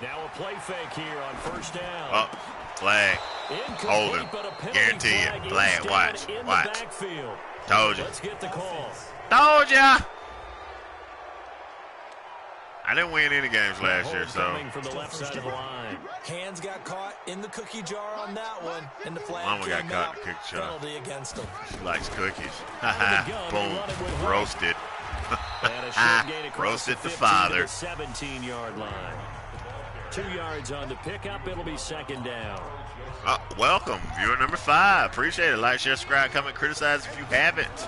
Speaker 3: Now a play fake here on 1st down.
Speaker 1: Oh, flag. Hold him. Guarantee it. Flag. Watch. Watch. Told you.
Speaker 3: Let's get the call.
Speaker 1: Told ya. I didn't win any games last year, so.
Speaker 3: From the left side of the line.
Speaker 5: Hands got caught in the cookie jar on that one, and the flag
Speaker 1: Mama got
Speaker 5: came
Speaker 1: caught
Speaker 5: out.
Speaker 1: in the cookie jar.
Speaker 5: Penalty against him.
Speaker 1: She likes cookies. Boom. Roasted. Roasted the father.
Speaker 3: 17-yard line. 2 yards on the pickup. It'll be 2nd down.
Speaker 1: Welcome, viewer number 5. Appreciate it. Like, share, subscribe, comment, criticize if you haven't.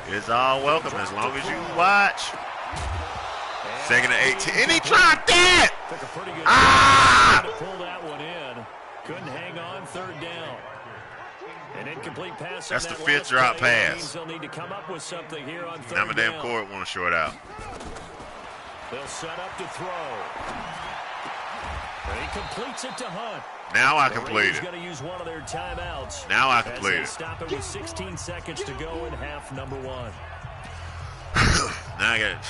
Speaker 1: It's all welcome as long as you watch. 2nd and 18. And he tried that!
Speaker 3: Took a pretty good to pull that one in. Couldn't hang on. 3rd down. An incomplete pass.
Speaker 1: That's the 5th drop pass.
Speaker 3: They'll need to come up with something here on 3rd
Speaker 1: now my damn
Speaker 3: down.
Speaker 1: court want to short out.
Speaker 3: They'll set up to throw. And he completes it to Hunt.
Speaker 1: Now I complete it.
Speaker 3: Going to use one of their timeouts.
Speaker 1: Now I complete it.
Speaker 3: Stop it with 16 seconds to go in half number 1.
Speaker 1: Now I got it.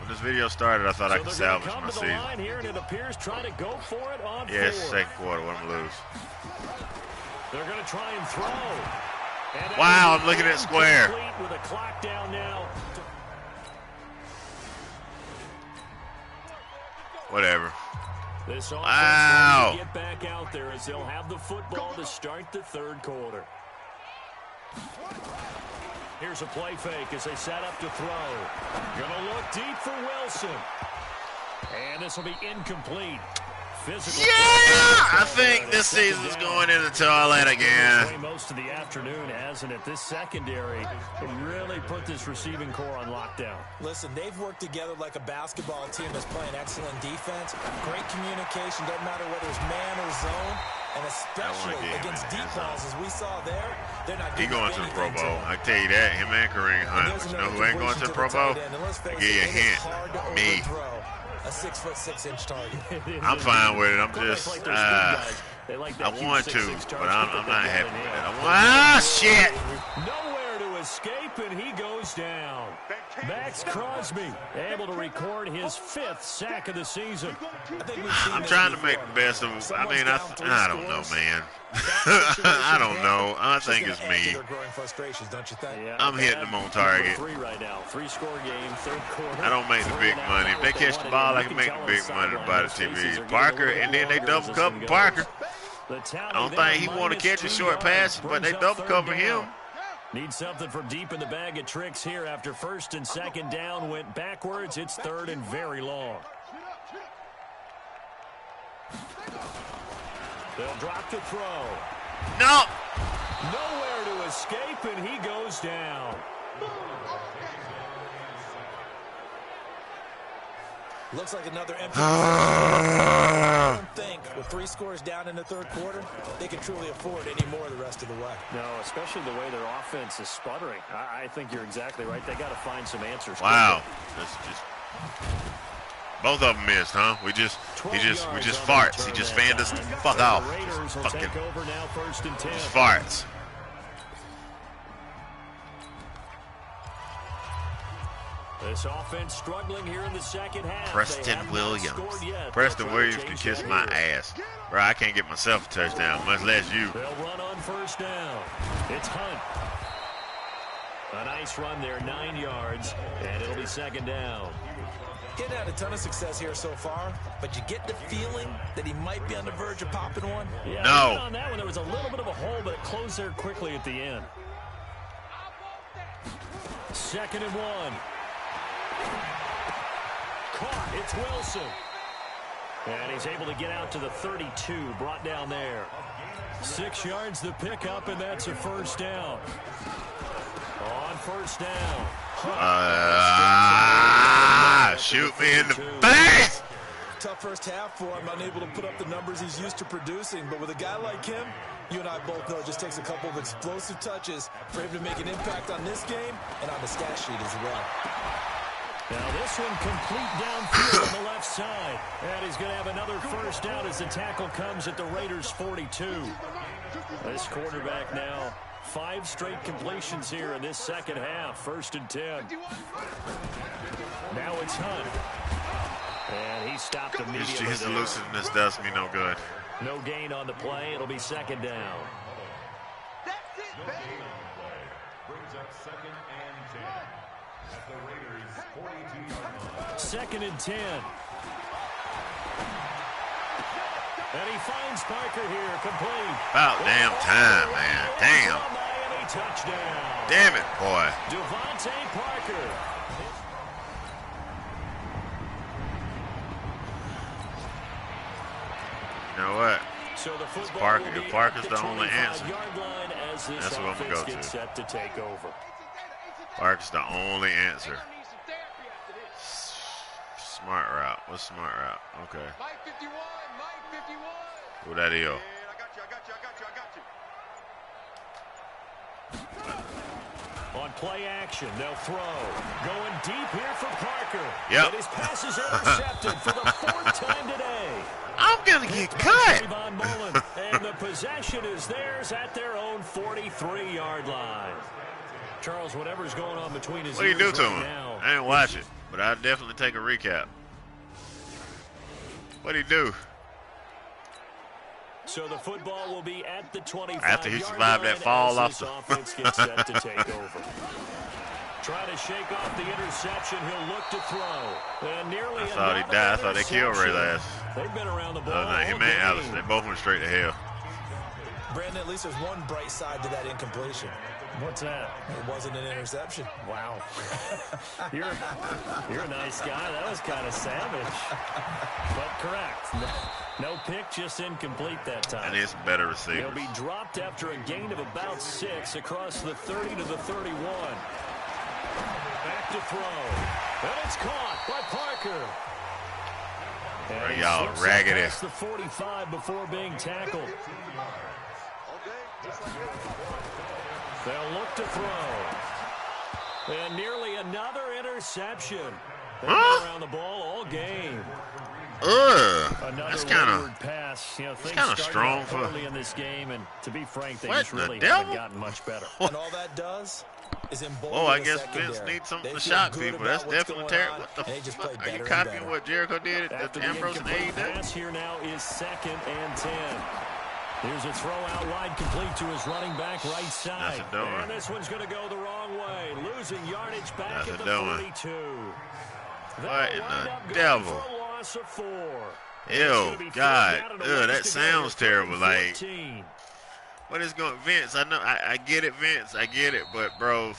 Speaker 1: When this video started, I thought I could salvage my season.
Speaker 3: Here, and it appears trying to go for it on
Speaker 1: yeah, it's the 2nd quarter. What I'm going to lose.
Speaker 3: They're going to try and throw. And
Speaker 1: wow, I'm looking at square.
Speaker 3: With a clock down now.
Speaker 1: Whatever.
Speaker 3: This
Speaker 1: wow.
Speaker 3: Will get back out there as they'll have the football to start the 3rd quarter. Here's a play fake as they set up to throw. Gonna look deep for Wilson. And this will be incomplete. Physical.
Speaker 1: Yeah! I think this season's going in the toilet again.
Speaker 3: Most of the afternoon, hasn't it? This secondary really put this receiving core on lockdown.
Speaker 5: Listen, they've worked together like a basketball team that's playing excellent defense. Great communication, doesn't matter whether it's man or zone. And especially against deep balls, as we saw there, they're not
Speaker 1: he going to the Pro Bowl. I can tell you that. Him and Kareem Hunt. But you know who ain't going to the Pro Bowl? I give you a hint. Me.
Speaker 5: A 6'6" target.
Speaker 1: I'm fine with it. I'm just, I want to, but I'm not happy with it. Shit!
Speaker 3: Nowhere to escape, and he goes down. Max Crosby able to record his 5th sack of the season.
Speaker 1: I'm trying to make the best of it. I mean, I don't know, man. I don't know. I think it's me. I'm hitting them on target. I don't make the big money. If they catch the ball, I can make the big money to buy the TV. Parker, and then they double cover Parker. I don't think he want to catch a short pass, but they double cover him.
Speaker 3: Need something from deep in the bag of tricks here after 1st and 2nd down went backwards. It's 3rd and very long. They'll drop to throw.
Speaker 1: No.
Speaker 3: Nowhere to escape, and he goes down.
Speaker 5: Looks like another empty. I don't think with 3 scores down in the third quarter, they can truly afford any more the rest of the way.
Speaker 3: No, especially the way their offense is sputtering. I think you're exactly right. They got to find some answers.
Speaker 1: Wow. That's just both of them missed, huh? We just farts. He just fanned us the fuck off. Just fucking just farts.
Speaker 3: This offense struggling here in the second half.
Speaker 1: Preston Williams. Preston Williams can kiss my ass. Bro, I can't get myself a touchdown, much less you.
Speaker 3: They'll run on first down. It's Hunt. A nice run there, 9 yards, and it'll be second down.
Speaker 5: Getting had a ton of success here so far, but you get the feeling that he might be on the verge of popping one.
Speaker 3: Yeah,
Speaker 1: no.
Speaker 3: On that one, there was a little bit of a hole, but it closed there quickly at the end. 2nd and 1. Caught. It's Wilson. And he's able to get out to the 32, brought down there. 6 yards the pickup, and that's a first down. On first down.
Speaker 1: Shoot me in the face!
Speaker 5: Tough first half for him, unable to put up the numbers he's used to producing. But with a guy like him, you and I both know it just takes a couple of explosive touches for him to make an impact on this game and on the stat sheet as well.
Speaker 3: Now this one complete downfield on the left side. And he's going to have another first down as the tackle comes at the Raiders' 42. This quarterback now 5 straight completions here in this second half. 1st and 10. Now it's Hunt. And he stopped immediately.
Speaker 1: His elusiveness does me no good.
Speaker 3: No gain on the play. It'll be second down.
Speaker 4: That's it, baby.
Speaker 7: Brings up 2nd and 10 at the Raiders' 42-yard line.
Speaker 3: 2nd and 10. And he finds Parker here, complete.
Speaker 1: About damn time, man. Damn.
Speaker 3: Miami touchdown.
Speaker 1: Damn it, boy.
Speaker 3: Devontae Parker.
Speaker 1: You know what?
Speaker 3: So the football
Speaker 1: Parker,
Speaker 3: will be
Speaker 1: if Parker's
Speaker 3: at
Speaker 1: the only answer,
Speaker 3: 25-yard line as this
Speaker 1: that's what I'm gonna go
Speaker 3: offense gets
Speaker 1: to.
Speaker 3: set to take over.
Speaker 1: Parker's the only answer. Smart route. What's smart route? Okay.
Speaker 4: Mike 51, Mike 51.
Speaker 1: Who that is?
Speaker 4: I got you.
Speaker 3: On play action, they'll throw. Going deep here for Parker.
Speaker 1: Yep.
Speaker 3: And his pass is intercepted for the 4th time today.
Speaker 1: I'm gonna get cut.
Speaker 3: And the possession is theirs at their own 43-yard line. Charles, whatever's going on between his
Speaker 1: What do you do
Speaker 3: ears
Speaker 1: to
Speaker 3: right
Speaker 1: him?
Speaker 3: now.
Speaker 1: I didn't watch it, but I'll definitely take a recap. What'd he do?
Speaker 3: So the football will be at the 25.
Speaker 1: After he survived that fall off the
Speaker 3: offense gets set to take over. Try to shake off the interception. He'll look to throw. And nearly
Speaker 1: I thought he died. I thought they killed Ray last.
Speaker 3: They've been around the ball.
Speaker 1: No, he meant Alice. They both went straight to hell.
Speaker 5: Brandon, at least there's one bright side to that incompletion.
Speaker 3: What's that?
Speaker 5: It wasn't an interception.
Speaker 3: Wow. You're a nice guy. That was kind of savage. But correct. No pick, just incomplete that time.
Speaker 1: And it's better receivers.
Speaker 3: He'll be dropped after a gain of about 6 across the 30 to the 31. Back to throw. And it's caught by Parker. And
Speaker 1: y'all raggedy.
Speaker 3: past the 45 before being tackled. They'll look to throw. And nearly another interception. They've been around the ball all game.
Speaker 1: That's kind of
Speaker 3: pass. You know,
Speaker 1: that's kind of strong for
Speaker 3: early in this game, and to be frank, they
Speaker 1: What
Speaker 3: just
Speaker 1: the
Speaker 3: really
Speaker 1: devil?
Speaker 3: haven't gotten much better.
Speaker 5: And all that does is embolden
Speaker 1: Oh, I
Speaker 5: the
Speaker 1: guess
Speaker 5: secondary.
Speaker 1: Vince needs something
Speaker 5: They
Speaker 1: to
Speaker 5: feel
Speaker 1: shock
Speaker 5: good
Speaker 1: people.
Speaker 5: about
Speaker 1: That's
Speaker 5: what's
Speaker 1: definitely
Speaker 5: going
Speaker 1: terrible.
Speaker 5: on,
Speaker 1: What the
Speaker 5: and they just play
Speaker 1: fuck? Are
Speaker 5: better
Speaker 1: you
Speaker 5: and
Speaker 1: copying
Speaker 5: better.
Speaker 1: what Jericho did
Speaker 3: After
Speaker 1: at
Speaker 3: the
Speaker 1: Ambrose and
Speaker 3: incomplete
Speaker 1: AEW?
Speaker 3: pass here now is 2nd and 10. Here's a throw out wide complete to his running back right side.
Speaker 1: That's a doing.
Speaker 3: And this one's going to go the wrong way. Losing yardage back
Speaker 1: That's
Speaker 3: at
Speaker 1: a
Speaker 3: the
Speaker 1: doing.
Speaker 3: 42.
Speaker 1: What in
Speaker 3: They'll wind
Speaker 1: the
Speaker 3: up going
Speaker 1: devil?
Speaker 3: for a loss of 4.
Speaker 1: Ew, God, that sounds terrible. Like,
Speaker 3: 14.
Speaker 1: what is going, Vince? I know, I get it, Vince, I get it, but bro,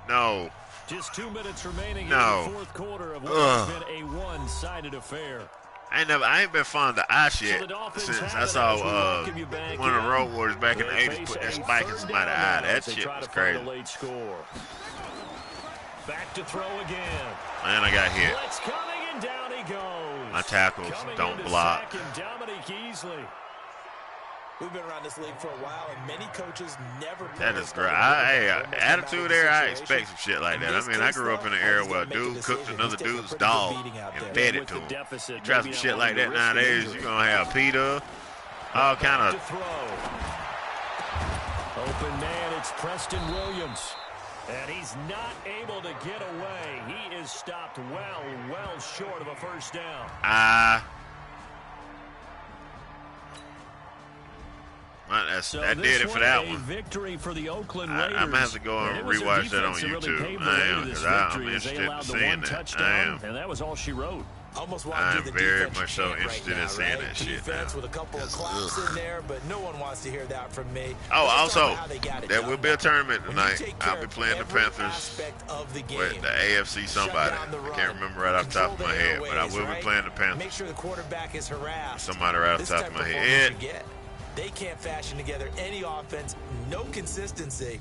Speaker 1: no.
Speaker 3: Just 2 minutes remaining
Speaker 1: No.
Speaker 3: in the 4th quarter of what has been a one-sided affair.
Speaker 1: I ain't been fond of Ice yet since I saw one of the Road Warriors back in the 80s put that spike in somebody's eye. That shit was crazy.
Speaker 3: Back to throw again.
Speaker 1: Man, I got hit.
Speaker 3: Blitz coming and down he goes.
Speaker 1: My tackles don't block.
Speaker 5: We've been around this league for a while, and many coaches never.
Speaker 1: That is great. Hey, attitude there, I expect some shit like that. I mean, I grew up in an era where a dude cooked another dude's dog and fed it to him. You try some shit like that nowadays, you're going to have PETA, all kind of.
Speaker 3: Open man, it's Preston Williams. And he's not able to get away. He is stopped well short of a first down.
Speaker 1: That did it for that one.
Speaker 3: Victory for the Oakland Raiders.
Speaker 1: I'm going to have to go and rewatch that on YouTube. I am, because I'm interested in seeing that. I am.
Speaker 3: And that was all she wrote.
Speaker 1: I'm very much so interested in seeing that shit now.
Speaker 5: With a couple of claps in there, but no one wants to hear that from me.
Speaker 1: Oh, also, there will be a tournament tonight. I'll be playing the Panthers with the AFC somebody. I can't remember right off the top of my head, but I will be playing the Panthers.
Speaker 5: Make sure the quarterback is harassed.
Speaker 1: Somebody right off the top of my head.
Speaker 5: They can't fashion together any offense, no consistency,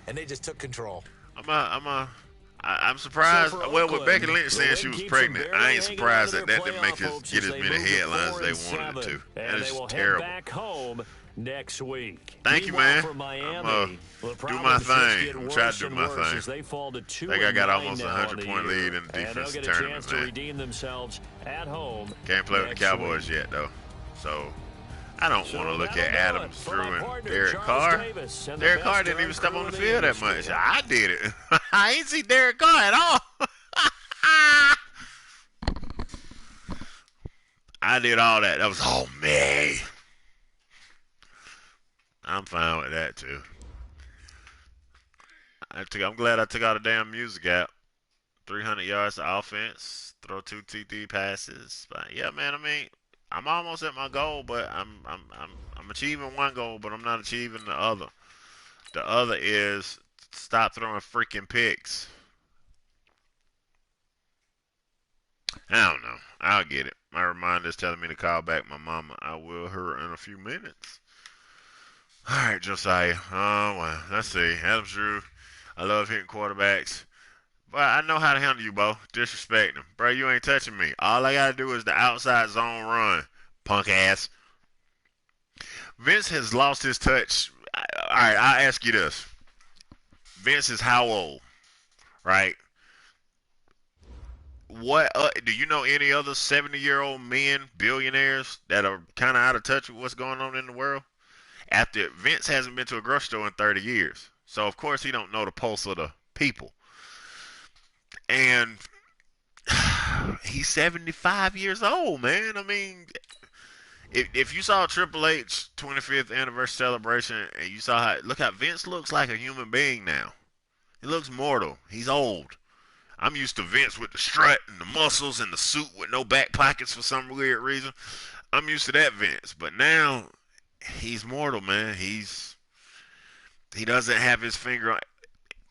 Speaker 5: and they just took control.
Speaker 1: I'm surprised. Well, with Becky Lynch saying she was pregnant, I ain't surprised that didn't make us get as many headlines as they wanted it to. That is terrible.
Speaker 3: Back home next week.
Speaker 1: Thank you, man. I'm do my thing. I'm trying to do my thing. I think I got almost a 100-point lead in the defensive tournament, man. Can't play with the Cowboys yet, though. So I don't want to look at Adams, Drew, and Derek Carr. Derek Carr didn't even step on the field that much. I did it. I ain't see Derek Carr at all. I did all that. That was all me. I'm fine with that, too. I'm glad I took out a damn music app. 300 yards of offense. Throw 2 TD passes. But, yeah, man, I mean, I'm almost at my goal, but I'm achieving one goal, but I'm not achieving the other. The other is stop throwing freaking picks. I don't know. I'll get it. My reminder's telling me to call back my mama. I will her in a few minutes. All right, Josiah. Oh, well, let's see. Adams Drew. I love hitting quarterbacks. But I know how to handle you, Bo. Disrespect him. Bro, you ain't touching me. All I got to do is the outside zone run, punk ass. Vince has lost his touch. All right, I'll ask you this. Vince is how old, right? What do you know any other 70-year-old men, billionaires, that are kind of out of touch with what's going on in the world? After Vince hasn't been to a grocery store in 30 years. So, of course, he don't know the pulse of the people. And he's 75 years old, man. I mean, if you saw Triple H 25th anniversary celebration and you saw look how Vince looks like a human being now. He looks mortal. He's old. I'm used to Vince with the strut and the muscles and the suit with no back pockets for some weird reason. I'm used to that Vince. But now he's mortal, man. He doesn't have his finger on.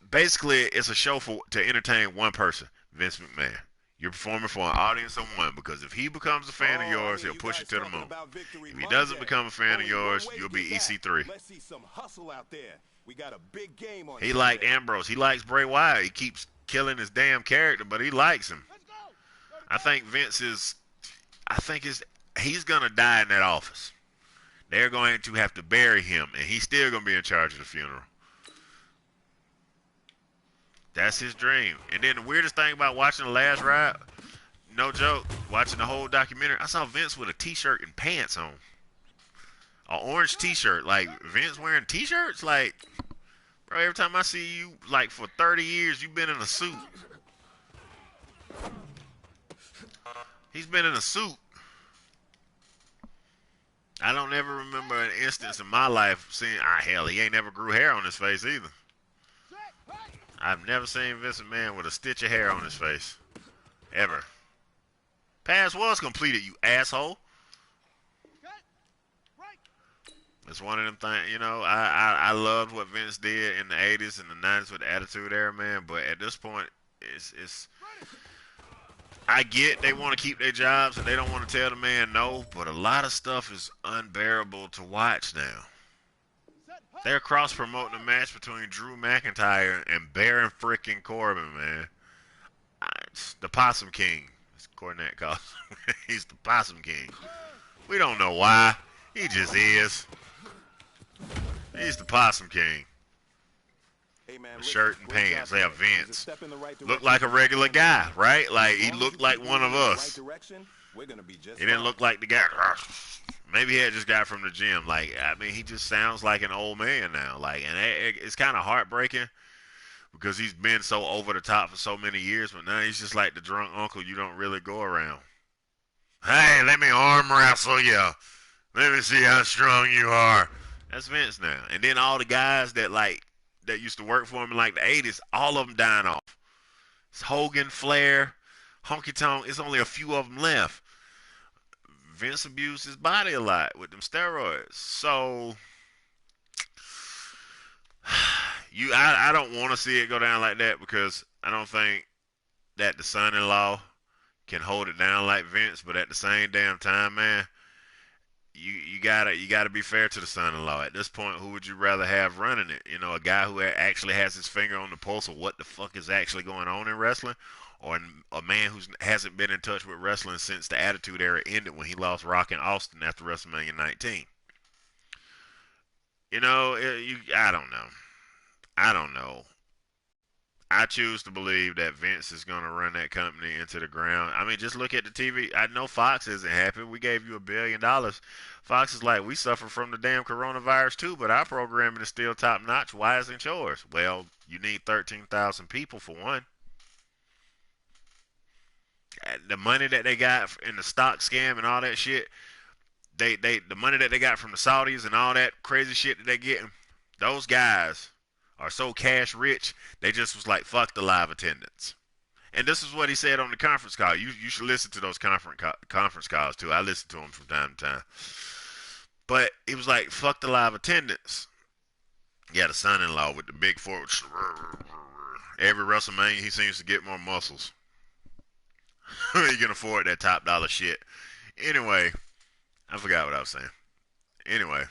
Speaker 1: Basically, it's a show to entertain one person, Vince McMahon. You're performing for an audience of one, because if he becomes a fan of yours, he'll push you to the moon. If he doesn't become a fan of yours, you'll be EC3.
Speaker 8: Let's see some hustle out there. We got a big game on.
Speaker 1: He liked Ambrose. He likes Bray Wyatt. He keeps killing his damn character, but he likes him. I think Vince is. He's gonna die in that office. They're going to have to bury him, and he's still gonna be in charge of the funeral. That's his dream. And then the weirdest thing about watching The Last Ride, no joke, watching the whole documentary, I saw Vince with a T-shirt and pants on. An orange T-shirt. Like, Vince wearing T-shirts? Like, bro, every time I see you, like, for 30 years, you've been in a suit. He's been in a suit. I don't ever remember an instance in my life seeing, hell, he ain't never grew hair on his face either. I've never seen Vince McMahon with a stitch of hair on his face. Ever. Pass was completed, you asshole. It's one of them things, you know, I loved what Vince did in the 80s and the 90s with the Attitude Era, man, but at this point, I get they want to keep their jobs and they don't want to tell the man no, but a lot of stuff is unbearable to watch now. They're cross promoting a match between Drew McIntyre and Baron freaking Corbin, man. The Possum King, as Cornette calls him. He's the Possum King. We don't know why. He just is. He's the Possum King.
Speaker 8: Hey man,
Speaker 1: Shirt and pants. They have Vince. Looked like a regular guy, right? Like he looked like one of us. He didn't look like the guy. Maybe he had just got from the gym. Like, I mean, he just sounds like an old man now. Like, and it's kind of heartbreaking because he's been so over the top for so many years, but now he's just like the drunk uncle you don't really go around. Hey, let me arm wrestle you. Let me see how strong you are. That's Vince now. And then all the guys that used to work for him in like the 80s, all of them dying off. It's Hogan, Flair, Honky Tonk. It's only a few of them left. Vince abused his body a lot with them steroids. So I don't want to see it go down like that because I don't think that the son-in-law can hold it down like Vince. But at the same damn time, man, you gotta be fair to the son-in-law. At this point, who would you rather have running it? You know, a guy who actually has his finger on the pulse of what the fuck is actually going on in wrestling, or a man who hasn't been in touch with wrestling since the Attitude Era ended when he lost Rock and Austin after WrestleMania 19. You know, I don't know. I don't know. I choose to believe that Vince is going to run that company into the ground. I mean, just look at the TV. I know Fox isn't happy. We gave you $1 billion. Fox is like, we suffer from the damn coronavirus too, but our programming is still top notch. Why isn't yours? Well, you need 13,000 people for one. The money that they got in the stock scam and all that shit, the money that they got from the Saudis and all that crazy shit that they getting, those guys are so cash rich, they just was like, fuck the live attendance. And this is what he said on the conference call. You should listen to those conference calls too. I listen to them from time to time. But he was like, fuck the live attendance. Yeah, the son-in-law with the big fork. Every WrestleMania, he seems to get more muscles. He can afford that top dollar shit. Anyway, I forgot what I was saying. Anyway.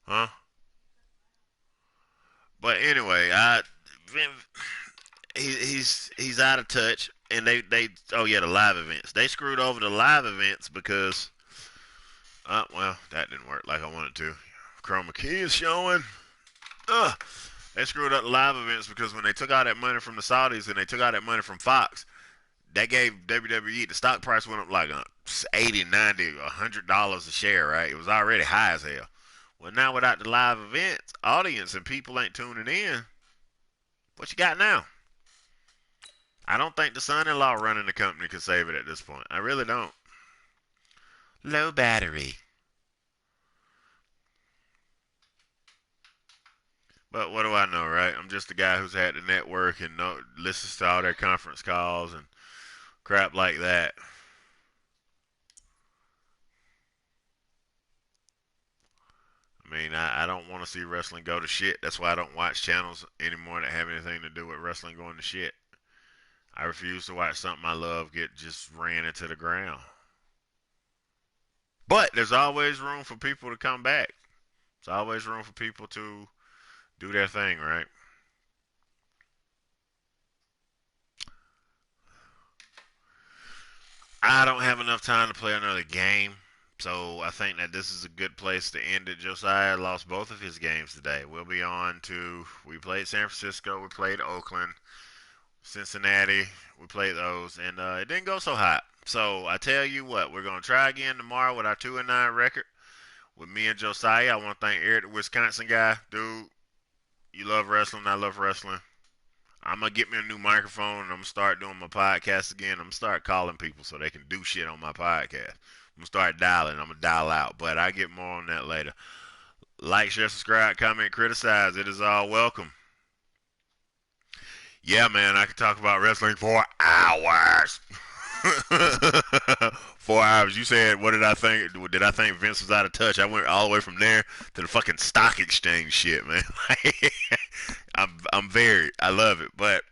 Speaker 1: Huh? But anyway, he's out of touch, and they oh yeah, the live events. They screwed over the live events because well, that didn't work like I wanted to. Chroma key is showing. They screwed up the live events because when they took all that money from the Saudis and they took all that money from Fox, that gave WWE, the stock price went up like $80, $90, $100 a share, right? It was already high as hell. Well, now without the live events, audience and people ain't tuning in. What you got now? I don't think the son-in-law running the company could save it at this point. I really don't. Low battery. But what do I know, right? I'm just a guy who's had the network and listens to all their conference calls and crap like that. I mean, I don't want to see wrestling go to shit. That's why I don't watch channels anymore that have anything to do with wrestling going to shit. I refuse to watch something I love get just ran into the ground. But there's always room for people to come back. There's always room for people to do their thing, right? I don't have enough time to play another game. So I think that this is a good place to end it. Josiah lost both of his games today. We'll be on to, we played San Francisco, we played Oakland, Cincinnati, we played those, and it didn't go so hot. So I tell you what, we're going to try again tomorrow with our 2-9 record with me and Josiah. I want to thank Eric, the Wisconsin guy. Dude, you love wrestling, I love wrestling. I'm going to get me a new microphone, and I'm going to start doing my podcast again. I'm going to start calling people so they can do shit on my podcast. I'm going to start dialing. I'm going to dial out. But I get more on that later. Like, share, subscribe, comment, criticize. It is all welcome. Yeah, man, I could talk about wrestling for hours. 4 hours. You said, what did I think? Did I think Vince was out of touch? I went all the way from there to the fucking stock exchange shit, man. I love it. But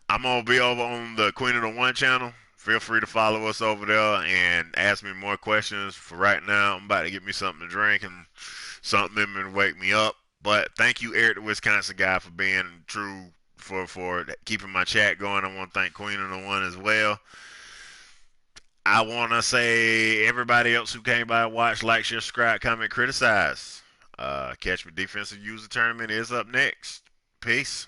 Speaker 1: I'm going to be over on the Queen of the One channel. Feel free to follow us over there and ask me more questions. For right now, I'm about to get me something to drink and something to wake me up. But thank you, Eric, the Wisconsin guy, for being true, for keeping my chat going. I want to thank Queen of the One as well. I want to say everybody else who came by and watched, like, share, subscribe, comment, criticize. Catch Me Defensive User Tournament is up next. Peace.